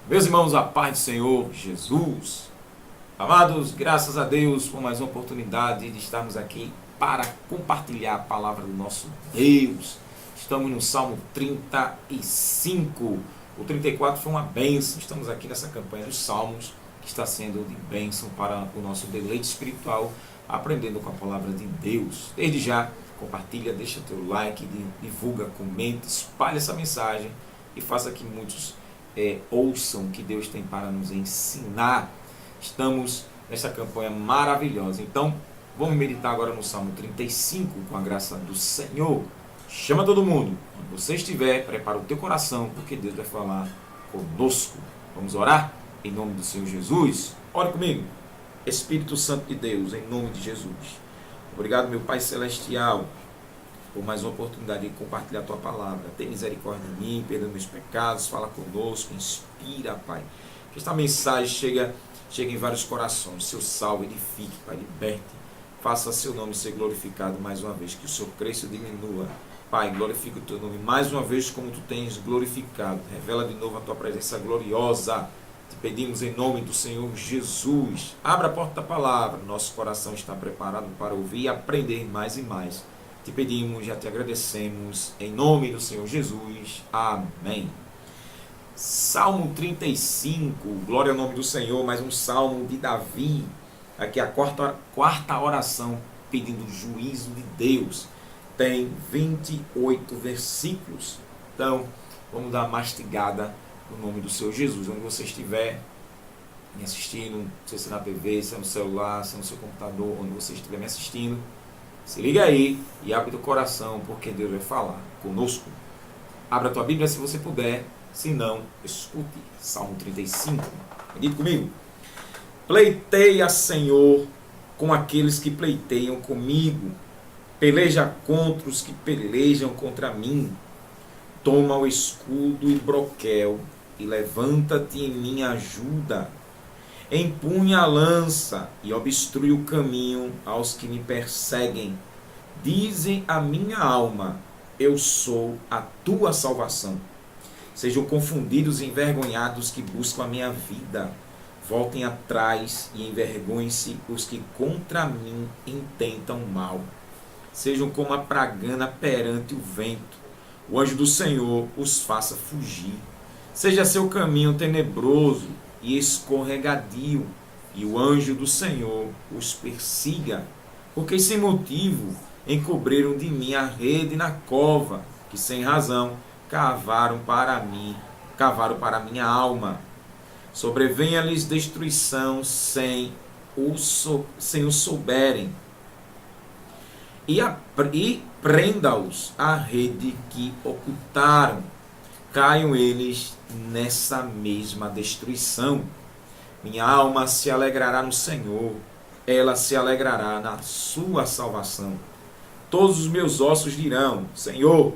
Meus irmãos, a paz do Senhor Jesus. Amados, graças a Deus por mais uma oportunidade de estarmos aqui para compartilhar a palavra do nosso Deus. Estamos no Salmo 35. O 34 foi uma bênção. Estamos aqui nessa campanha dos Salmos, que está sendo de bênção para o nosso deleite espiritual, aprendendo com a palavra de Deus. Desde já, compartilha, deixa teu like, divulga, comenta, espalha essa mensagem e faça que muitos ouçam o que Deus tem para nos ensinar. Estamos nessa campanha maravilhosa. Então, vamos meditar agora no Salmo 35, com a graça do Senhor. Chama todo mundo. Onde você estiver, prepara o teu coração, porque Deus vai falar conosco. Vamos orar? Em nome do Senhor Jesus. Ore comigo. Espírito Santo de Deus, em nome de Jesus. Obrigado, meu Pai Celestial, por mais uma oportunidade de compartilhar a Tua palavra. Tem misericórdia de mim, perdoa meus pecados, fala conosco, inspira, Pai. Que esta mensagem chegue em vários corações. Seu salve, edifique, Pai, liberte. Faça seu nome ser glorificado mais uma vez. Que o Senhor cresça e diminua. Pai, glorifica o Teu nome mais uma vez como Tu tens glorificado. Revela de novo a Tua presença gloriosa. Te pedimos em nome do Senhor Jesus. Abra a porta da palavra. Nosso coração está preparado para ouvir e aprender mais e mais. Te pedimos, já te agradecemos, em nome do Senhor Jesus. Amém. Salmo 35, glória ao nome do Senhor, mais um salmo de Davi. Aqui a quarta oração, pedindo o juízo de Deus. Tem 28 versículos. Então, vamos dar uma mastigada no nome do Senhor Jesus. Onde você estiver me assistindo, não sei se é na TV, se é no celular, se é no seu computador, onde você estiver me assistindo, se liga aí e abre teu coração, porque Deus vai falar conosco. Abra a tua Bíblia se você puder, se não, escute. Salmo 35. Medite comigo. Pleiteia, Senhor, com aqueles que pleiteiam comigo. Peleja contra os que pelejam contra mim. Toma o escudo e broquel e levanta-te em minha ajuda. Empunha a lança e obstrui o caminho aos que me perseguem. Dizem a minha alma, eu sou a tua salvação. Sejam confundidos e envergonhados que buscam a minha vida. Voltem atrás e envergonhem-se os que contra mim intentam mal. Sejam como a pragana perante o vento. O anjo do Senhor os faça fugir. Seja seu caminho tenebroso e escorregadio, e o anjo do Senhor os persiga, porque sem motivo encobriram de mim a rede na cova, que sem razão cavaram para minha alma. Sobrevenha-lhes destruição sem o souberem, e prenda-os à rede que ocultaram. Caiam eles nessa mesma destruição. Minha alma se alegrará no Senhor, ela se alegrará na sua salvação. Todos os meus ossos dirão, Senhor,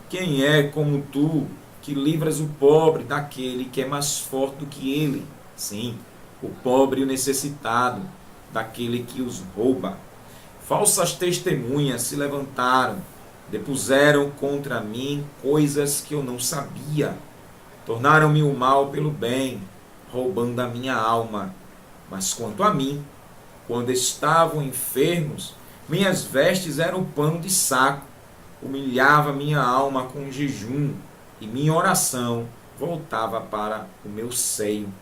quem é como tu, que livras o pobre daquele que é mais forte do que ele? Sim, o pobre e o necessitado, daquele que os rouba. Falsas testemunhas se levantaram, depuseram contra mim coisas que eu não sabia. Tornaram-me o mal pelo bem, roubando a minha alma. Mas quanto a mim, quando estavam enfermos, minhas vestes eram pano de saco. Humilhava minha alma com jejum, e minha oração voltava para o meu seio.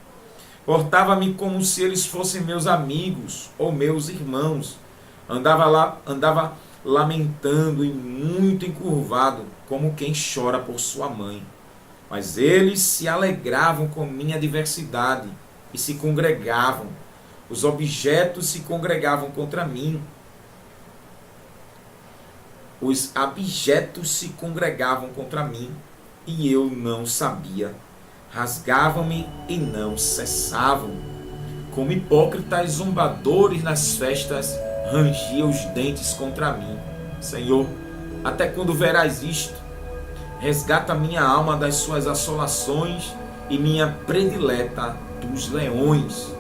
Portava-me como se eles fossem meus amigos ou meus irmãos. Andava lamentando e muito encurvado, como quem chora por sua mãe. Mas eles se alegravam com minha adversidade e se congregavam. Os objetos se congregavam contra mim. Os abjetos se congregavam contra mim, e eu não sabia. Rasgavam-me e não cessavam. Como hipócritas zombadores nas festas, rangia os dentes contra mim. Senhor, até quando verás isto? Resgata minha alma das suas assolações e minha predileta dos leões.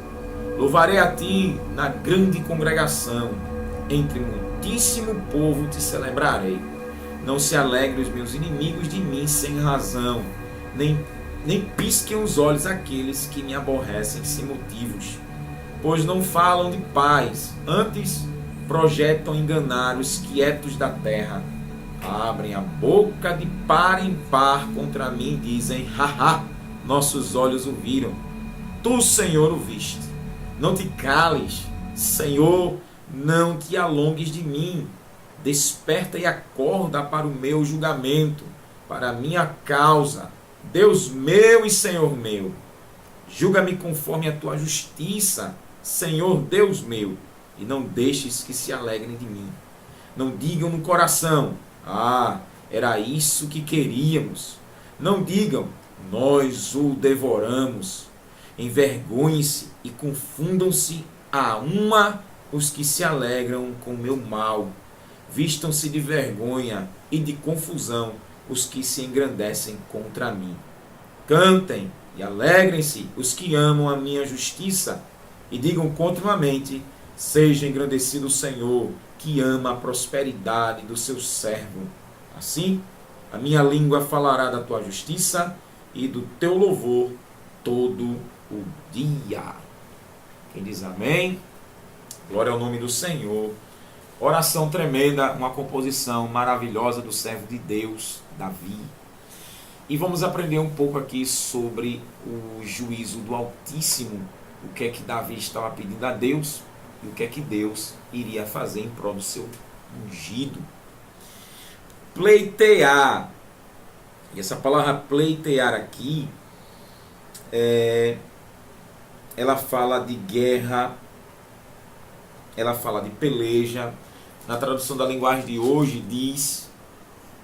Louvarei a ti na grande congregação, entre muitíssimo povo te celebrarei. Não se alegrem os meus inimigos de mim sem razão, nem nem pisquem os olhos aqueles que me aborrecem sem motivos, pois não falam de paz, antes projetam enganar os quietos da terra. Abrem a boca de par em par contra mim e dizem: haha, nossos olhos o viram. Tu, Senhor, o viste. Não te cales, Senhor, não te alongues de mim. Desperta e acorda para o meu julgamento, para a minha causa. Deus meu e Senhor meu, julga-me conforme a tua justiça, Senhor Deus meu, e não deixes que se alegrem de mim. Não digam no coração: ah, era isso que queríamos. Não digam: nós o devoramos. Envergonhem-se e confundam-se a uma os que se alegram com o meu mal. Vistam-se de vergonha e de confusão os que se engrandecem contra mim. Cantem e alegrem-se os que amam a minha justiça, e digam continuamente: seja engrandecido o Senhor, que ama a prosperidade do seu servo. Assim, a minha língua falará da tua justiça e do teu louvor todo o dia. Quem diz amém? Glória ao nome do Senhor. Oração tremenda, uma composição maravilhosa do servo de Deus, Davi. E vamos aprender um pouco aqui sobre o juízo do Altíssimo, o que é que Davi estava pedindo a Deus e o que é que Deus iria fazer em prol do seu ungido. Pleitear. E essa palavra pleitear aqui, ela fala de guerra, ela fala de peleja. Na tradução da linguagem de hoje diz: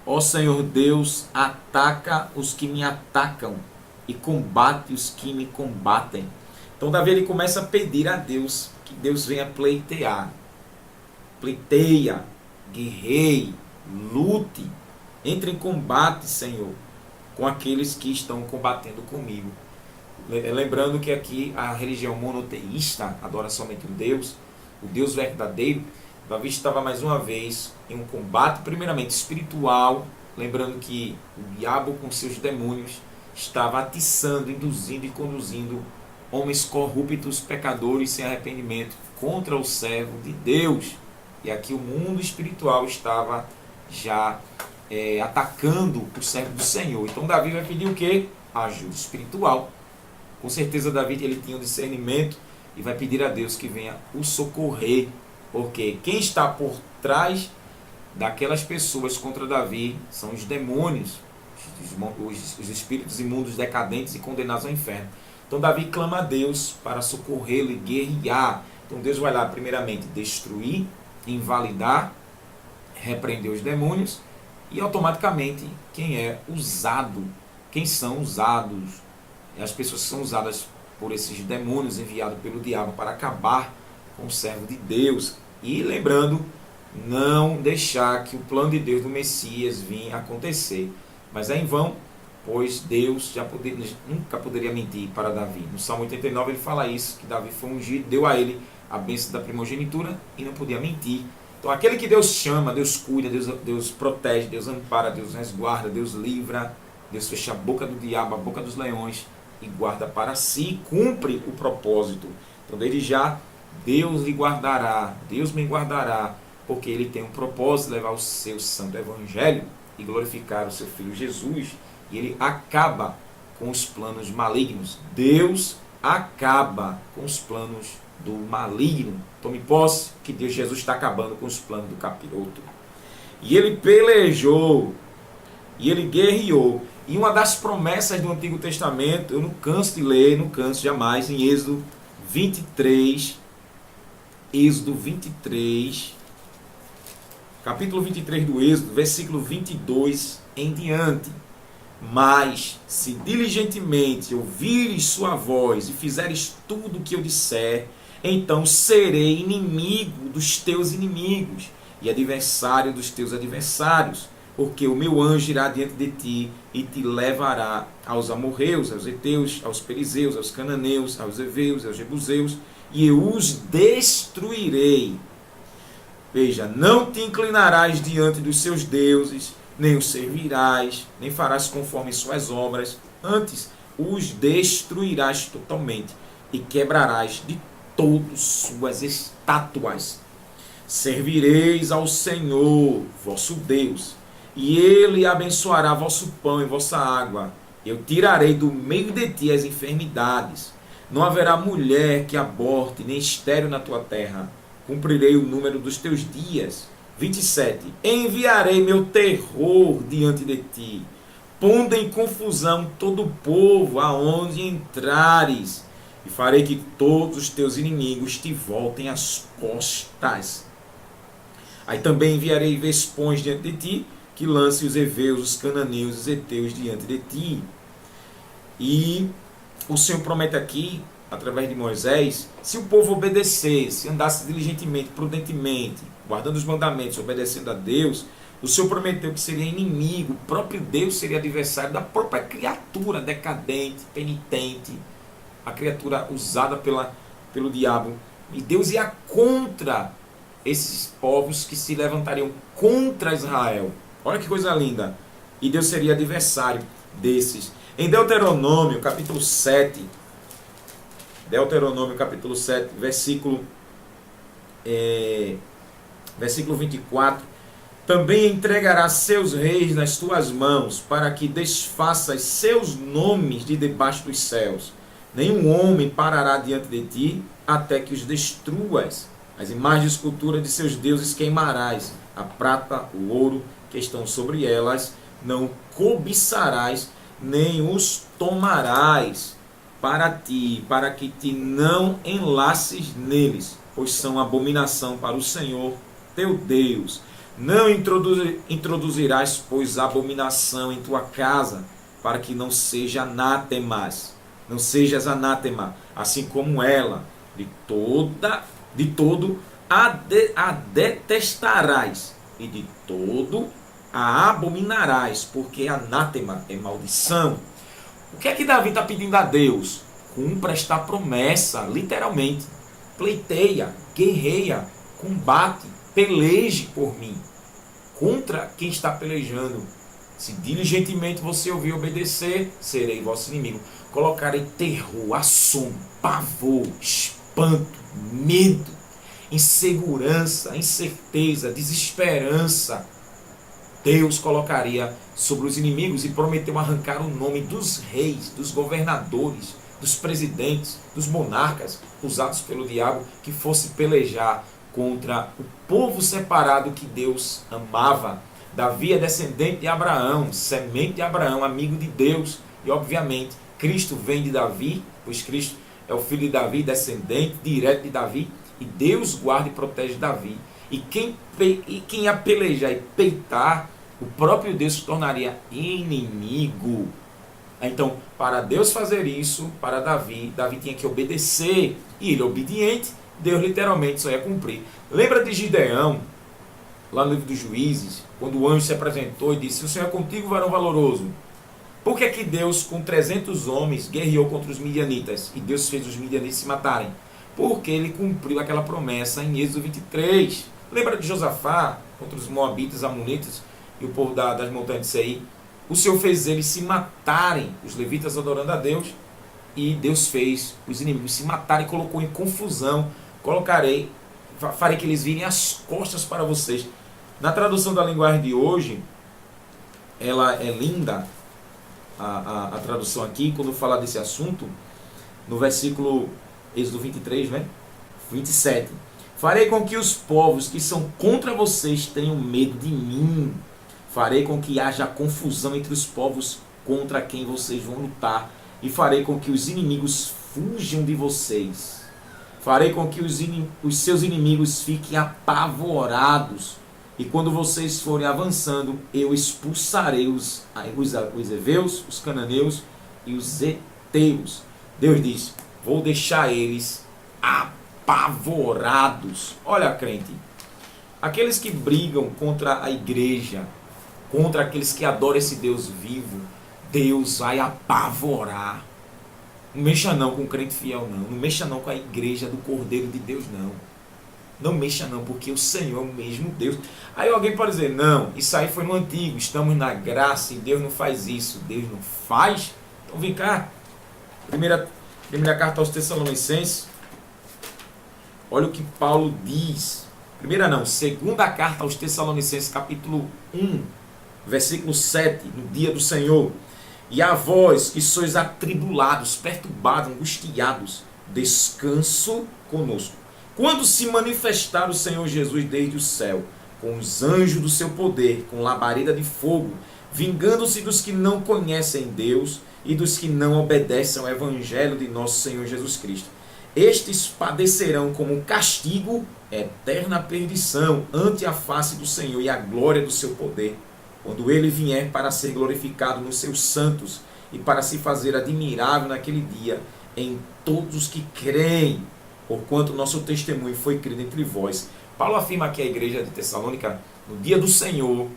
ó Senhor Deus, ataca os que me atacam e combate os que me combatem. Então Davi ele começa a pedir a Deus que Deus venha pleitear. Pleiteia, guerreie, lute, entre em combate, Senhor, com aqueles que estão combatendo comigo. Lembrando que aqui a religião monoteísta adora somente um Deus, o Deus verdadeiro. Davi estava mais uma vez em um combate primeiramente espiritual, lembrando que o diabo com seus demônios estava atiçando, induzindo e conduzindo homens corruptos, pecadores sem arrependimento contra o servo de Deus. E aqui o mundo espiritual estava já atacando o servo do Senhor. Então Davi vai pedir o quê? Ajuda espiritual. Com certeza Davi ele tinha um discernimento e vai pedir a Deus que venha o socorrer, porque quem está por trás daquelas pessoas contra Davi são os demônios, os espíritos imundos, decadentes e condenados ao inferno. Então Davi clama a Deus para socorrê-lo e guerrear. Então Deus vai lá primeiramente destruir, invalidar, repreender os demônios, e automaticamente quem são usados, as pessoas que são usadas por esses demônios enviados pelo diabo para acabar com o servo de Deus. E lembrando, não deixar que o plano de Deus do Messias venha acontecer. Mas é em vão, pois Deus nunca poderia mentir para Davi. No Salmo 89 ele fala isso, que Davi foi ungido, deu a ele a bênção da primogenitura e não podia mentir. Então aquele que Deus chama, Deus cuida, Deus protege, Deus ampara, Deus resguarda, Deus livra, Deus fecha a boca do diabo, a boca dos leões e guarda para si, cumpre o propósito. Então desde já, Deus lhe guardará, Deus me guardará, porque Ele tem um propósito de levar o seu santo evangelho e glorificar o seu Filho Jesus. E Ele acaba com os planos malignos. Deus acaba com os planos do maligno. Tome posse que Deus Jesus está acabando com os planos do capiroto. E Ele pelejou, e Ele guerreou. E uma das promessas do Antigo Testamento, eu não canso de ler, não canso jamais, em Êxodo 23, capítulo 23 do Êxodo, versículo 22 em diante. Mas, se diligentemente ouvires sua voz e fizeres tudo o que eu disser, então serei inimigo dos teus inimigos e adversário dos teus adversários, porque o meu anjo irá diante de ti e te levará aos amorreus, aos heteus, aos perizeus, aos cananeus, aos heveus, aos jebuseus, e eu os destruirei. Veja, não te inclinarás diante dos seus deuses, nem os servirás, nem farás conforme suas obras. Antes, os destruirás totalmente e quebrarás de todas suas estátuas. Servireis ao Senhor, vosso Deus, e Ele abençoará vosso pão e vossa água. Eu tirarei do meio de ti as enfermidades. Não haverá mulher que aborte, nem estéril na tua terra. Cumprirei o número dos teus dias. 27. Enviarei meu terror diante de ti, pondo em confusão todo o povo aonde entrares, e farei que todos os teus inimigos te voltem às costas. Aí também enviarei vespões diante de ti, que lancem os heveus, os cananeus, os heteus diante de ti. E o Senhor promete aqui, através de Moisés, se o povo obedecesse, andasse diligentemente, prudentemente, guardando os mandamentos, obedecendo a Deus, o Senhor prometeu que seria inimigo, o próprio Deus seria adversário da própria criatura decadente, penitente, a criatura usada pelo diabo. E Deus ia contra esses povos que se levantariam contra Israel. Olha que coisa linda. E Deus seria adversário desses. Em Deuteronômio, capítulo 7, versículo 24, também entregará seus reis nas tuas mãos, para que desfaças seus nomes de debaixo dos céus. Nenhum homem parará diante de ti, até que os destruas. As imagens de escultura de seus deuses queimarás. A prata, o ouro que estão sobre elas, não cobiçarás, nem os tomarás para ti, para que te não enlaces neles, pois são abominação para o Senhor teu Deus. Não introduzirás, pois, abominação em tua casa, para que não seja anátemas, não sejas anátema, assim como ela, de todo a detestarás, e de todo a abominarás, porque anátema é maldição. O que é que Davi está pedindo a Deus? Cumpra esta promessa, literalmente. Pleiteia, guerreia, combate, peleje por mim. Contra quem está pelejando. Se diligentemente você ouvir obedecer, serei vosso inimigo. Colocarei terror, assombro, pavor, espanto, medo, insegurança, incerteza, desesperança. Deus colocaria sobre os inimigos e prometeu arrancar o nome dos reis, dos governadores, dos presidentes, dos monarcas usados pelo diabo, que fosse pelejar contra o povo separado que Deus amava. Davi é descendente de Abraão, semente de Abraão, amigo de Deus. E obviamente Cristo vem de Davi, pois Cristo é o filho de Davi, descendente direto de Davi. E Deus guarda e protege Davi. E quem ia pelejar e peitar, o próprio Deus se tornaria inimigo. Então, para Deus fazer isso, para Davi tinha que obedecer. E ele, obediente, Deus literalmente só ia cumprir. Lembra de Gideão, lá no livro dos Juízes, quando o anjo se apresentou e disse: o Senhor é contigo, varão valoroso. Por que que Deus, com 300 homens, guerreou contra os midianitas? E Deus fez os midianitas se matarem? Porque ele cumpriu aquela promessa em Êxodo 23. Lembra de Josafá contra os moabitas, amonitas e o povo das montanhas de Seir? O Senhor fez eles se matarem, os levitas adorando a Deus, e Deus fez os inimigos se matarem e colocou em confusão. Farei que eles virem as costas para vocês. Na tradução da linguagem de hoje, ela é linda, a tradução aqui, quando fala desse assunto, no versículo Êxodo 23, né? 27. Farei com que os povos que são contra vocês tenham medo de mim. Farei com que haja confusão entre os povos contra quem vocês vão lutar. E farei com que os inimigos fujam de vocês. Farei com que os seus inimigos fiquem apavorados. E quando vocês forem avançando, eu expulsarei os heveus, os cananeus e os heteus. Deus diz: vou deixar eles apavorados. Olha, crente, aqueles que brigam contra a igreja, contra aqueles que adoram esse Deus vivo, Deus vai apavorar. Não mexa não com o crente fiel, não. Não mexa não com a igreja do Cordeiro de Deus, não. Não mexa não, porque o Senhor é o mesmo Deus. Aí alguém pode dizer: não, isso aí foi no antigo, estamos na graça e Deus não faz isso. Deus não faz? Então vem cá, Primeira carta aos Tessalonicenses, olha o que Paulo diz. Segunda carta aos Tessalonicenses, capítulo 1, versículo 7, no dia do Senhor. E a vós que sois atribulados, perturbados, angustiados, descanso conosco. Quando se manifestar o Senhor Jesus desde o céu, com os anjos do seu poder, com labareda de fogo, vingando-se dos que não conhecem Deus e dos que não obedecem ao Evangelho de nosso Senhor Jesus Cristo. Estes padecerão como castigo, eterna perdição, ante a face do Senhor e a glória do seu poder, quando ele vier para ser glorificado nos seus santos e para se fazer admirável naquele dia em todos os que creem, porquanto nosso testemunho foi crido entre vós. Paulo afirma que a igreja de Tessalônica, no dia do Senhor,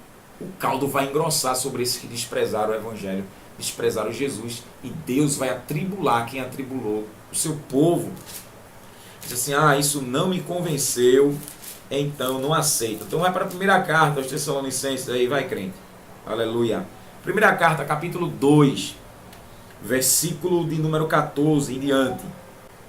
o caldo vai engrossar sobre esses que desprezaram o Evangelho, desprezaram Jesus, e Deus vai atribular quem atribulou o seu povo. Diz assim, isso não me convenceu, então não aceito. Então vai para a primeira carta aos Tessalonicenses, aí vai crente, aleluia. Primeira carta, capítulo 2, versículo de número 14 em diante.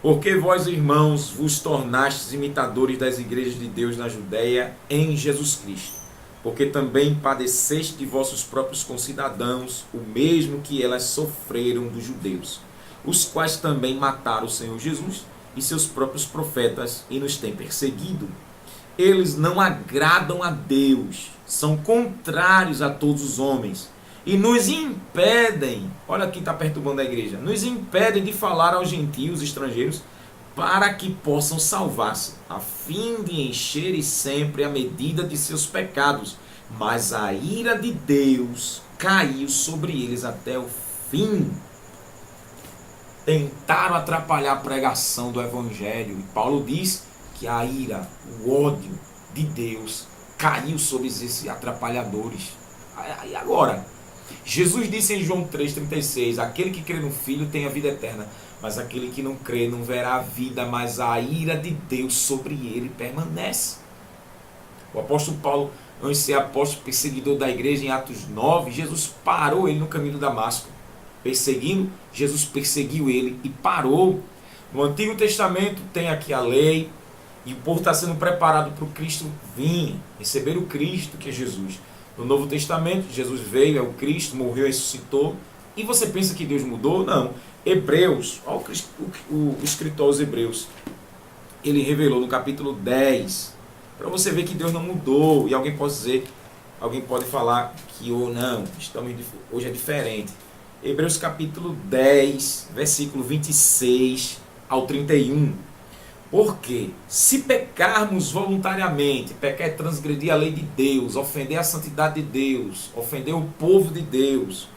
Porque vós, irmãos, vos tornastes imitadores das igrejas de Deus na Judéia em Jesus Cristo, porque também padeceste de vossos próprios concidadãos o mesmo que elas sofreram dos judeus, os quais também mataram o Senhor Jesus e seus próprios profetas e nos têm perseguido. Eles não agradam a Deus, são contrários a todos os homens e nos impedem, olha quem está perturbando a igreja, nos impedem de falar aos gentios, estrangeiros, para que possam salvar-se, a fim de encherem sempre a medida de seus pecados. Mas a ira de Deus caiu sobre eles até o fim. Tentaram atrapalhar a pregação do Evangelho. E Paulo diz que a ira, o ódio de Deus caiu sobre esses atrapalhadores. E agora? Jesus disse em João 3,36, aquele que crê no Filho tem a vida eterna, mas aquele que não crê não verá a vida, mas a ira de Deus sobre ele permanece. O apóstolo Paulo, antes de ser apóstolo perseguidor da igreja, em Atos 9, Jesus parou ele no caminho de Damasco. Perseguindo, Jesus perseguiu ele e parou. No Antigo Testamento tem aqui a lei, e o povo está sendo preparado para o Cristo vir, receber o Cristo, que é Jesus. No Novo Testamento, Jesus veio, é o Cristo, morreu, ressuscitou. E você pensa que Deus mudou? Não. Hebreus, olha o escritor aos Hebreus, ele revelou no capítulo 10, para você ver que Deus não mudou. E alguém pode dizer, alguém pode falar que ou não, hoje é diferente. Hebreus capítulo 10, versículo 26 ao 31. Porque se pecarmos voluntariamente, pecar é transgredir a lei de Deus, ofender a santidade de Deus, ofender o povo de Deus,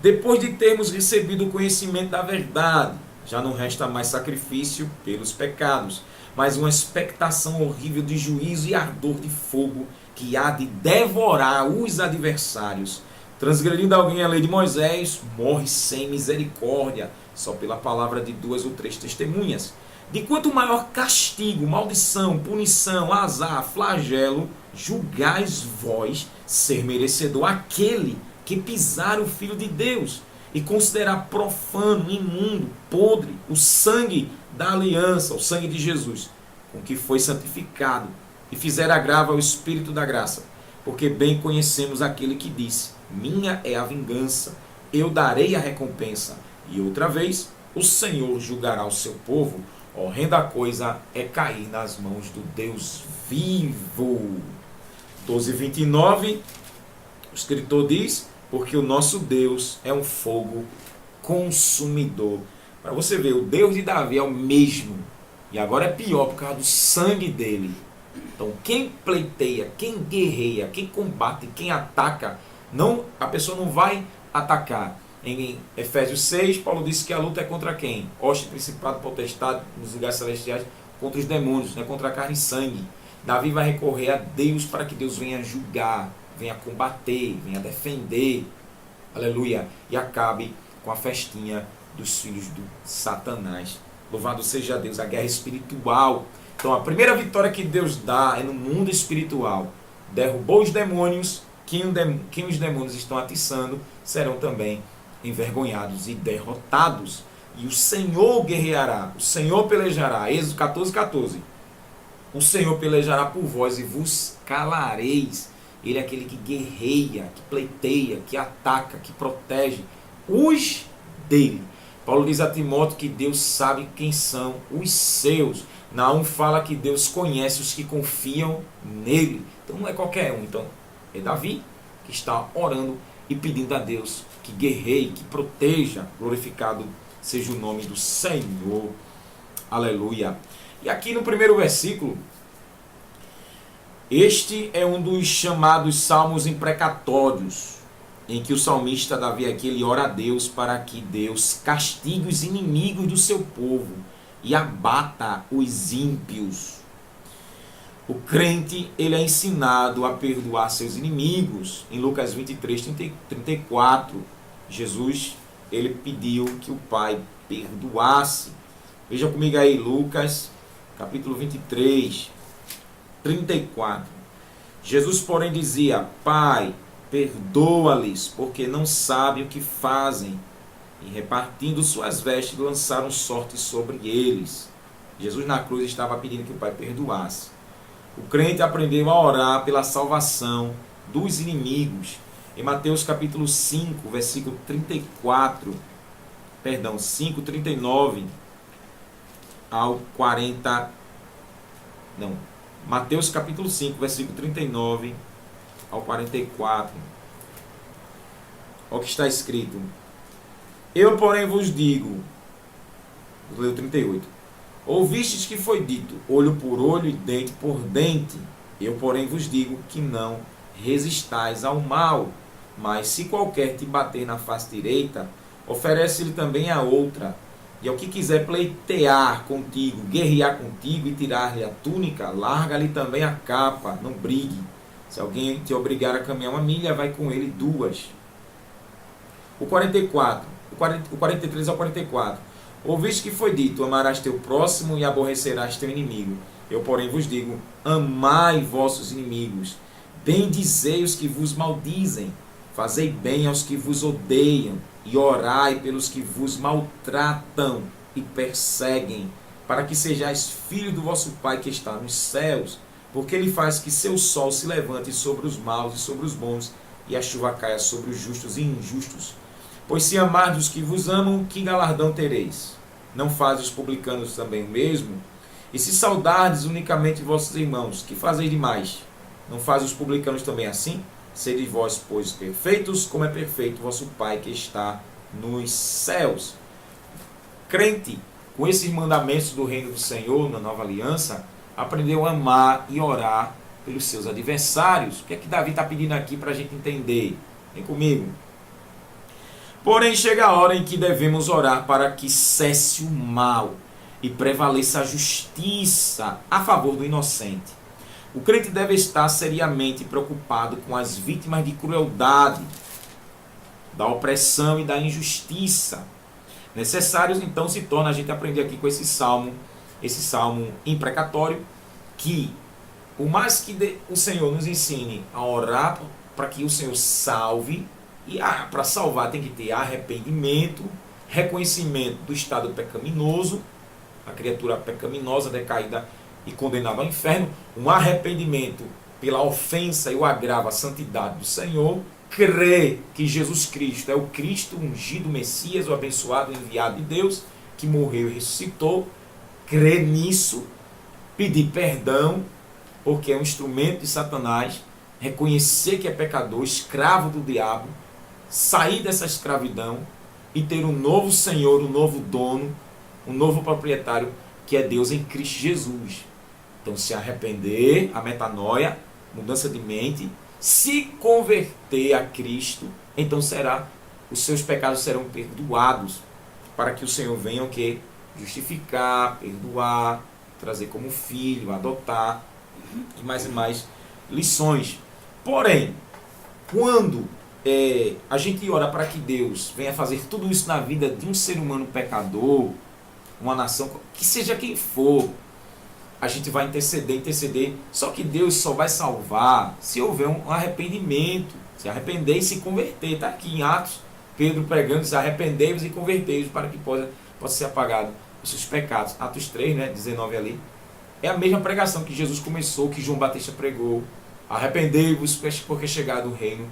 depois de termos recebido o conhecimento da verdade, já não resta mais sacrifício pelos pecados, mas uma expectação horrível de juízo e ardor de fogo que há de devorar os adversários. Transgredindo alguém a lei de Moisés, morre sem misericórdia, só pela palavra de 2 ou 3 testemunhas. De quanto maior castigo, maldição, punição, azar, flagelo, julgais vós ser merecedor aquele que pisar o Filho de Deus e considerar profano, imundo, podre, o sangue da aliança, o sangue de Jesus, com que foi santificado, e fizer agravo ao Espírito da graça, porque bem conhecemos aquele que disse, minha é a vingança, eu darei a recompensa, e outra vez o Senhor julgará o seu povo. Horrenda coisa é cair nas mãos do Deus vivo. 12:29, o escritor diz, porque o nosso Deus é um fogo consumidor. Para você ver, o Deus de Davi é o mesmo, e agora é pior por causa do sangue dele. Então quem pleiteia, quem guerreia, quem combate, quem ataca, a pessoa não vai atacar. Em Efésios 6, Paulo disse que a luta é contra quem? Hoste, principado, potestade, nos lugares celestiais, contra os demônios, não é contra a carne e sangue. Davi vai recorrer a Deus para que Deus venha julgar, venha combater, venha defender, aleluia, e acabe com a festinha dos filhos do Satanás. Louvado seja Deus, a guerra espiritual. Então a primeira vitória que Deus dá é no mundo espiritual. Derrubou os demônios, quem os demônios estão atiçando serão também envergonhados e derrotados. E o Senhor guerreará, o Senhor pelejará. Êxodo 14, 14. O Senhor pelejará por vós e vos calareis. Ele é aquele que guerreia, que pleiteia, que ataca, que protege os dele. Paulo diz a Timóteo que Deus sabe quem são os seus. Naum fala que Deus conhece os que confiam nele. Então não é qualquer um. Então é Davi que está orando e pedindo a Deus que guerreie, que proteja. Glorificado seja o nome do Senhor. Aleluia. E aqui no primeiro versículo, este é um dos chamados salmos imprecatórios, em que o salmista Davi aqui ele ora a Deus para que Deus castigue os inimigos do seu povo e abata os ímpios. O crente ele é ensinado a perdoar seus inimigos. Em Lucas 23, 34, Jesus ele pediu que o Pai perdoasse. Veja comigo aí, Lucas, capítulo 23, 34. Jesus, porém, dizia: Pai, perdoa-lhes, porque não sabem o que fazem. E repartindo suas vestes, lançaram sorte sobre eles. Jesus na cruz estava pedindo que o Pai perdoasse. O crente aprendeu a orar pela salvação dos inimigos. Em Mateus capítulo 5, versículo 34, perdão, 5, 39 ao 40, não, Mateus capítulo 5, versículo 39 ao 44. Olha o que está escrito: Eu, porém, vos digo, vou ler o 38. Ouvistes que foi dito, olho por olho e dente por dente. Eu, porém, vos digo que não resistais ao mal, mas se qualquer te bater na face direita, oferece-lhe também a outra. E ao que quiser pleitear contigo, guerrear contigo e tirar-lhe a túnica, larga-lhe também a capa, não brigue. Se alguém te obrigar a caminhar 1 milha, vai com ele 2. O 43 ao 44. Ouviste que foi dito, amarás teu próximo e aborrecerás teu inimigo. Eu, porém, vos digo, amai vossos inimigos, bendizei os que vos maldizem, fazei bem aos que vos odeiam, e orai pelos que vos maltratam e perseguem, para que sejais filhos do vosso Pai que está nos céus, porque Ele faz que seu sol se levante sobre os maus e sobre os bons, e a chuva caia sobre os justos e injustos. Pois se amardes os que vos amam, que galardão tereis? Não fazem os publicanos também o mesmo? E se saudardes unicamente vossos irmãos, que fazeis demais? Não fazem os publicanos também assim? Sede vós, pois, perfeitos, como é perfeito vosso Pai que está nos céus. Crente, com esses mandamentos do reino do Senhor, na nova aliança, aprendeu a amar e orar pelos seus adversários. O que é que Davi está pedindo aqui para a gente entender? Vem comigo. Porém, chega a hora em que devemos orar para que cesse o mal e prevaleça a justiça a favor do inocente. O crente deve estar seriamente preocupado com as vítimas de crueldade, da opressão e da injustiça. Necessários, então, se torna a gente aprender aqui com esse salmo imprecatório, que, por mais que o Senhor nos ensine a orar para que o Senhor salve, e para salvar tem que ter arrependimento, reconhecimento do estado pecaminoso, a criatura pecaminosa, decaída e condenada ao inferno, um arrependimento pela ofensa e o agravo à santidade do Senhor, crer que Jesus Cristo é o Cristo ungido, Messias, o abençoado, enviado de Deus, que morreu e ressuscitou, crer nisso, pedir perdão, porque é um instrumento de Satanás, reconhecer que é pecador, escravo do diabo, sair dessa escravidão e ter um novo Senhor, um novo dono, um novo proprietário, que é Deus em Cristo Jesus. Então, se arrepender, a metanoia, mudança de mente, se converter a Cristo, então os seus pecados serão perdoados, para que o Senhor venha o quê? Justificar, perdoar, trazer como filho, adotar, e mais lições. Porém, quando a gente ora para que Deus venha fazer tudo isso na vida de um ser humano pecador, uma nação, que seja quem for, a gente vai interceder, só que Deus só vai salvar se houver um arrependimento, se arrepender e se converter. Está aqui em Atos, Pedro pregando, se arrependei-vos e convertei-vos para que pode ser apagado os seus pecados. Atos 3, né, 19 ali. É a mesma pregação que Jesus começou, que João Batista pregou. Arrependei-vos, porque é chegado o reino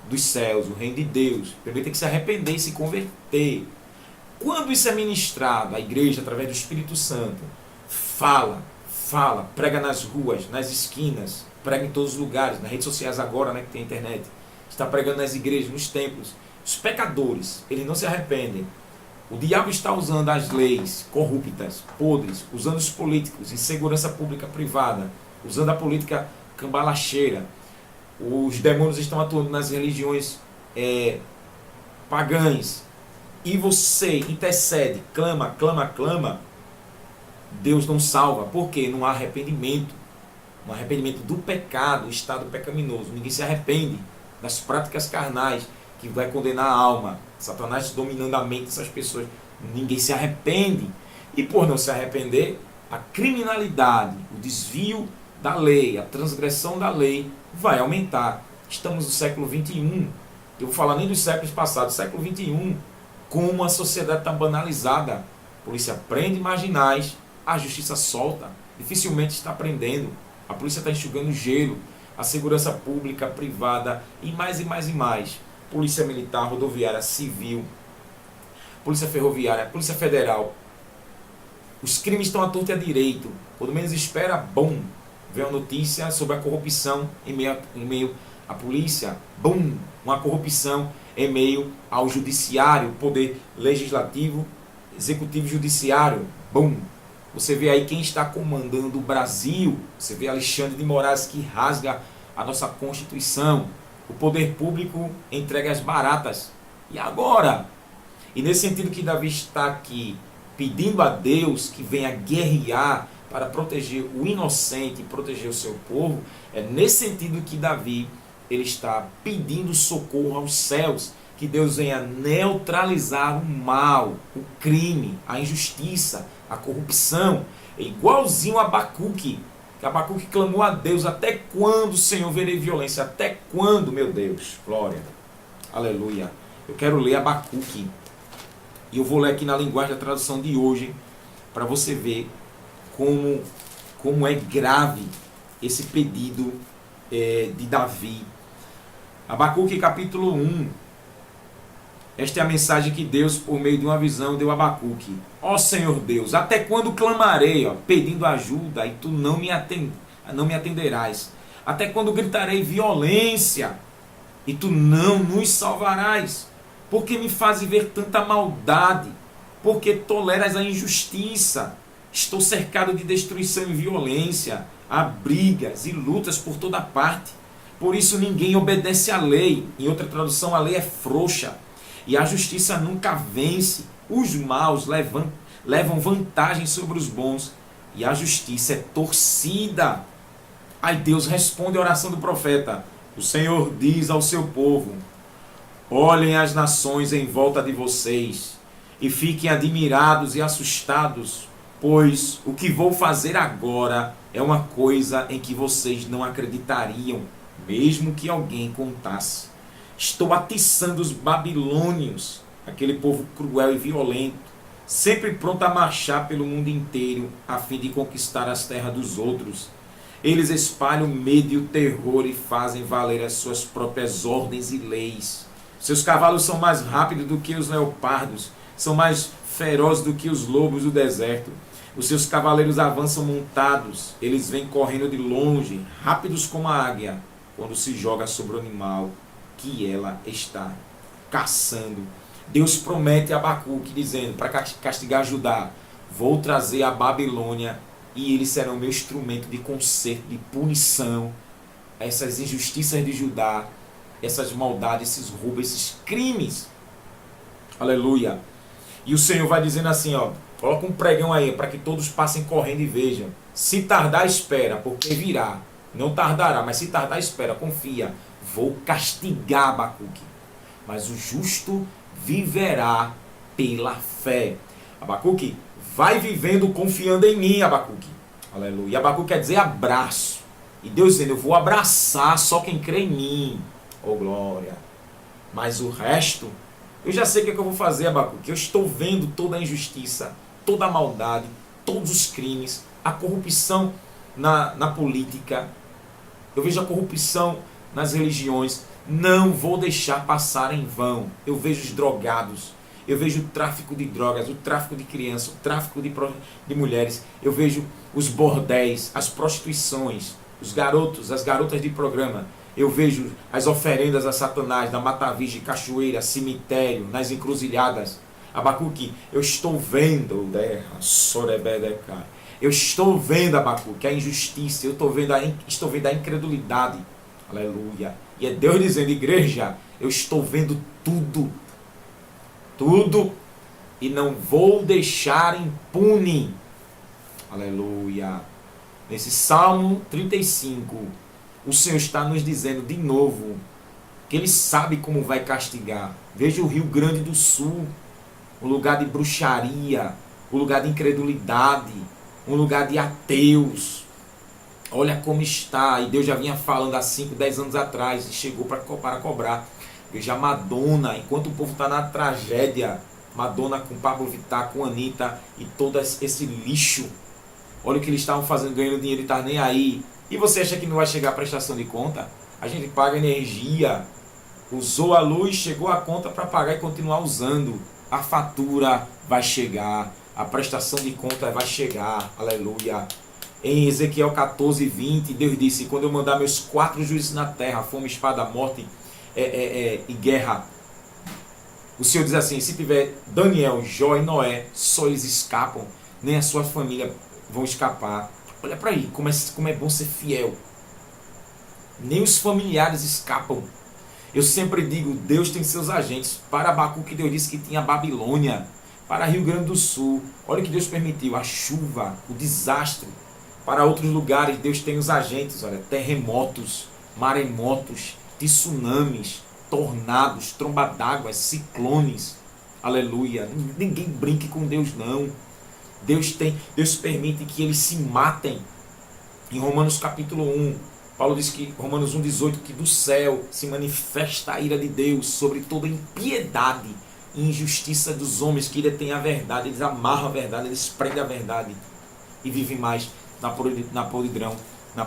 dos céus, o reino de Deus. Primeiro tem que se arrepender e se converter. Quando isso é ministrado, a igreja, através do Espírito Santo, fala, prega nas ruas, nas esquinas, prega em todos os lugares, nas redes sociais agora, né, que tem internet. Está pregando nas igrejas, nos templos. Os pecadores, eles não se arrependem. O diabo está usando as leis corruptas, podres, usando os políticos, insegurança pública privada, usando a política cambalacheira. Os demônios estão atuando nas religiões pagãs. E você intercede, clama, Deus não salva. Por quê? Não há arrependimento. No arrependimento do pecado, o estado pecaminoso. Ninguém se arrepende das práticas carnais que vai condenar a alma. Satanás dominando a mente dessas pessoas. Ninguém se arrepende. E por não se arrepender, a criminalidade, o desvio da lei, a transgressão da lei vai aumentar. Estamos no século XXI. Eu vou falar nem dos séculos passados, século XXI. Como a sociedade está banalizada. A polícia prende marginais, a justiça solta. Dificilmente está prendendo. A polícia está enxugando gelo. A segurança pública, privada e mais. Polícia militar, rodoviária, civil, polícia ferroviária, polícia federal. Os crimes estão à torta e à direito. Quando menos espera, bum, vem uma notícia sobre a corrupção em meio à polícia. Bum, uma corrupção em meio ao judiciário, poder legislativo, executivo e judiciário. Bum. Você vê aí quem está comandando o Brasil. Você vê Alexandre de Moraes que rasga a nossa Constituição. O poder público entrega as baratas. E agora? E nesse sentido que Davi está aqui pedindo a Deus que venha guerrear para proteger o inocente e proteger o seu povo, é nesse sentido que Davi ele está pedindo socorro aos céus, que Deus venha neutralizar o mal, o crime, a injustiça, a corrupção. É igualzinho a Abacuque. Que Abacuque clamou a Deus: até quando, Senhor, verei violência? Até quando, meu Deus? Glória. Aleluia. Eu quero ler Abacuque. E eu vou ler aqui na linguagem da tradução de hoje, para você ver como é grave esse pedido de Davi. Abacuque capítulo 1. Esta é a mensagem que Deus, por meio de uma visão, deu a Abacuque. Ó Senhor Deus, até quando clamarei, pedindo ajuda, e tu não me atenderás? Até quando gritarei violência, e tu não nos salvarás? Por que me fazes ver tanta maldade? Por que toleras a injustiça? Estou cercado de destruição e violência. Há brigas e lutas por toda parte. Por isso ninguém obedece à lei. Em outra tradução, a lei é frouxa. E a justiça nunca vence. Os maus levam vantagem sobre os bons. E a justiça é torcida. Aí Deus responde a oração do profeta. O Senhor diz ao seu povo: olhem as nações em volta de vocês e fiquem admirados e assustados, pois o que vou fazer agora é uma coisa em que vocês não acreditariam, mesmo que alguém contasse. Estou atiçando os babilônios, aquele povo cruel e violento, sempre pronto a marchar pelo mundo inteiro a fim de conquistar as terras dos outros. Eles espalham o medo e o terror e fazem valer as suas próprias ordens e leis. Seus cavalos são mais rápidos do que os leopardos, são mais ferozes do que os lobos do deserto. Os seus cavaleiros avançam montados, eles vêm correndo de longe, rápidos como a águia, quando se joga sobre o animal que ela está caçando. Deus promete a Abacuque, dizendo, para castigar Judá: vou trazer a Babilônia e eles serão meu instrumento de conserto, de punição, essas injustiças de Judá, essas maldades, esses roubos, esses crimes. Aleluia. E o Senhor vai dizendo assim, coloca um pregão aí, para que todos passem correndo e vejam. Se tardar, espera, porque virá. Não tardará, mas se tardar, espera, confia. Vou castigar Abacuque, mas o justo viverá pela fé. Abacuque, vai vivendo confiando em mim, Abacuque. Aleluia. Abacuque quer dizer abraço. E Deus dizendo, eu vou abraçar só quem crê em mim. Oh glória. Mas o resto Eu já sei o que eu vou fazer, Abacuque. Eu estou vendo toda a injustiça, toda a maldade, todos os crimes, a corrupção na política. Eu vejo a corrupção nas religiões. Não vou deixar passar em vão. Eu vejo os drogados. Eu vejo o tráfico de drogas, o tráfico de crianças, o tráfico de mulheres. Eu vejo os bordéis, as prostituições, os garotos, as garotas de programa. Eu vejo as oferendas a Satanás na Mata Virgem, cachoeira, cemitério, nas encruzilhadas. Abacuque, eu estou vendo, eu estou vendo, Abacuque, a injustiça, eu estou vendo a incredulidade. Aleluia. E é Deus dizendo, igreja, eu estou vendo tudo. Tudo. E não vou deixar impune. Aleluia. Nesse Salmo 35, o Senhor está nos dizendo de novo que Ele sabe como vai castigar. Veja o Rio Grande do Sul, um lugar de bruxaria, um lugar de incredulidade, um lugar de ateus. Olha como está. E Deus já vinha falando há 5, 10 anos atrás e chegou para cobrar. Veja Madonna, enquanto o povo está na tragédia, Madonna com Pablo Vittar, com Anitta e todo esse lixo. Olha o que eles estavam fazendo, ganhando dinheiro e estavam nem aí. E você acha que não vai chegar a prestação de conta? A gente paga energia, usou a luz, chegou a conta para pagar e continuar usando. A fatura vai chegar, a prestação de conta vai chegar, aleluia. Em Ezequiel 14, 20, Deus disse, quando eu mandar meus 4 juízes na terra, fome, espada, morte e guerra. O Senhor diz assim, se tiver Daniel, Jó e Noé, só eles escapam, nem a sua família vão escapar. Olha para aí, como é bom ser fiel. Nem os familiares escapam. Eu sempre digo, Deus tem seus agentes. Para Abacuque, Deus disse que tinha Babilônia. Para Rio Grande do Sul, olha o que Deus permitiu, a chuva, o desastre. Para outros lugares, Deus tem os agentes, olha, terremotos, maremotos, tsunamis, tornados, tromba d'água, ciclones. Aleluia. Ninguém brinque com Deus, não. Deus permite que eles se matem. Em Romanos capítulo 1, Paulo diz que, Romanos 1,18, que do céu se manifesta a ira de Deus sobre toda impiedade e injustiça dos homens que detêm a verdade. Eles amarram a verdade, eles prendem a verdade e vivem mais na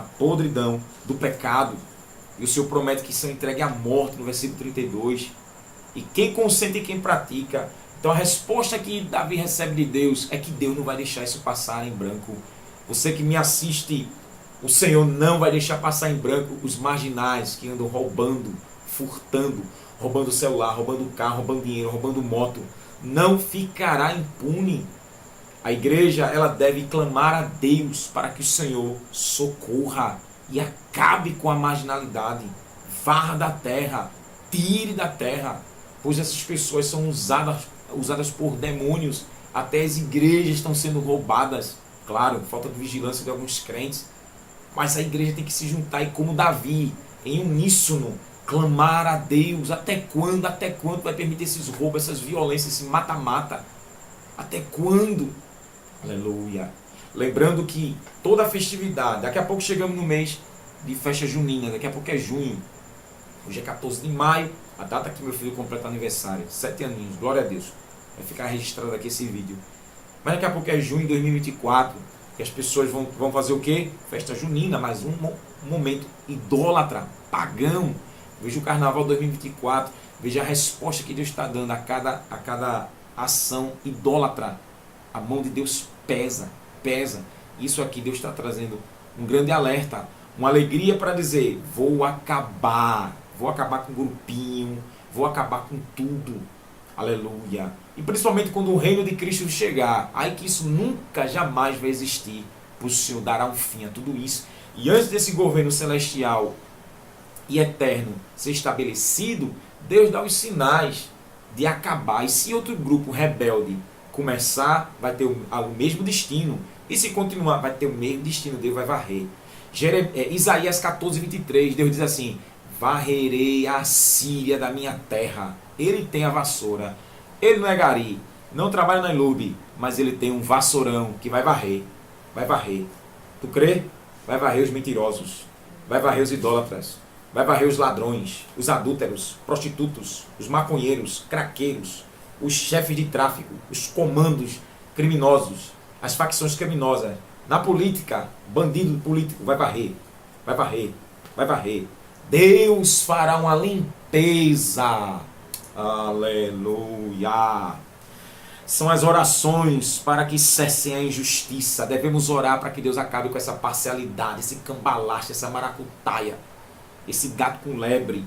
podridão do pecado. E o Senhor promete que são entregues à morte, no versículo 32. E quem consente e quem pratica. Então a resposta que Davi recebe de Deus é que Deus não vai deixar isso passar em branco. Você que me assiste, o Senhor não vai deixar passar em branco os marginais que andam roubando, furtando, roubando celular, roubando carro, roubando dinheiro, roubando moto. Não ficará impune. A igreja, ela deve clamar a Deus para que o Senhor socorra e acabe com a marginalidade. Varra da terra, tire da terra, pois essas pessoas são usadas por demônios. Até as igrejas estão sendo roubadas. Claro, falta de vigilância de alguns crentes. Mas a igreja tem que se juntar e, como Davi, em uníssono, clamar a Deus. Até quando? Até quando vai permitir esses roubos, essas violências, esse mata-mata? Até quando? Aleluia. Lembrando que toda festividade, daqui a pouco chegamos no mês de festa junina, daqui a pouco é junho. Hoje é 14 de maio, a data que meu filho completa aniversário, 7 aninhos, glória a Deus. Vai ficar registrado aqui esse vídeo. Mas daqui a pouco é junho de 2024, e as pessoas vão fazer o quê? Festa junina, mais um momento idólatra, pagão. Veja o Carnaval 2024, veja a resposta que Deus está dando a cada ação idólatra. A mão de Deus pesa. Isso aqui Deus está trazendo um grande alerta, uma alegria para dizer, vou acabar com o grupinho, vou acabar com tudo. Aleluia. E principalmente quando o reino de Cristo chegar, aí que isso nunca, jamais vai existir, pois o Senhor dará um fim a tudo isso. E antes desse governo celestial e eterno ser estabelecido, Deus dá os sinais de acabar. E se outro grupo rebelde começar, vai ter o mesmo destino. E se continuar, vai ter o mesmo destino. Deus vai varrer. Isaías 14, 23, Deus diz assim, varrerei a Síria da minha terra. Ele tem a vassoura. Ele não é gari, não trabalha na Ilube, mas ele tem um vassourão que vai varrer. Vai varrer. Tu crê? Vai varrer os mentirosos. Vai varrer os idólatras. vai varrer os ladrões, os adúlteros, prostitutos, os maconheiros, craqueiros, os chefes de tráfico, os comandos criminosos, as facções criminosas. Na política, bandido político vai varrer, vai varrer, vai varrer. Deus fará uma limpeza. Aleluia. São as orações para que cessem a injustiça. Devemos orar para que Deus acabe com essa parcialidade, esse cambalache, essa maracutaia, esse gato com lebre.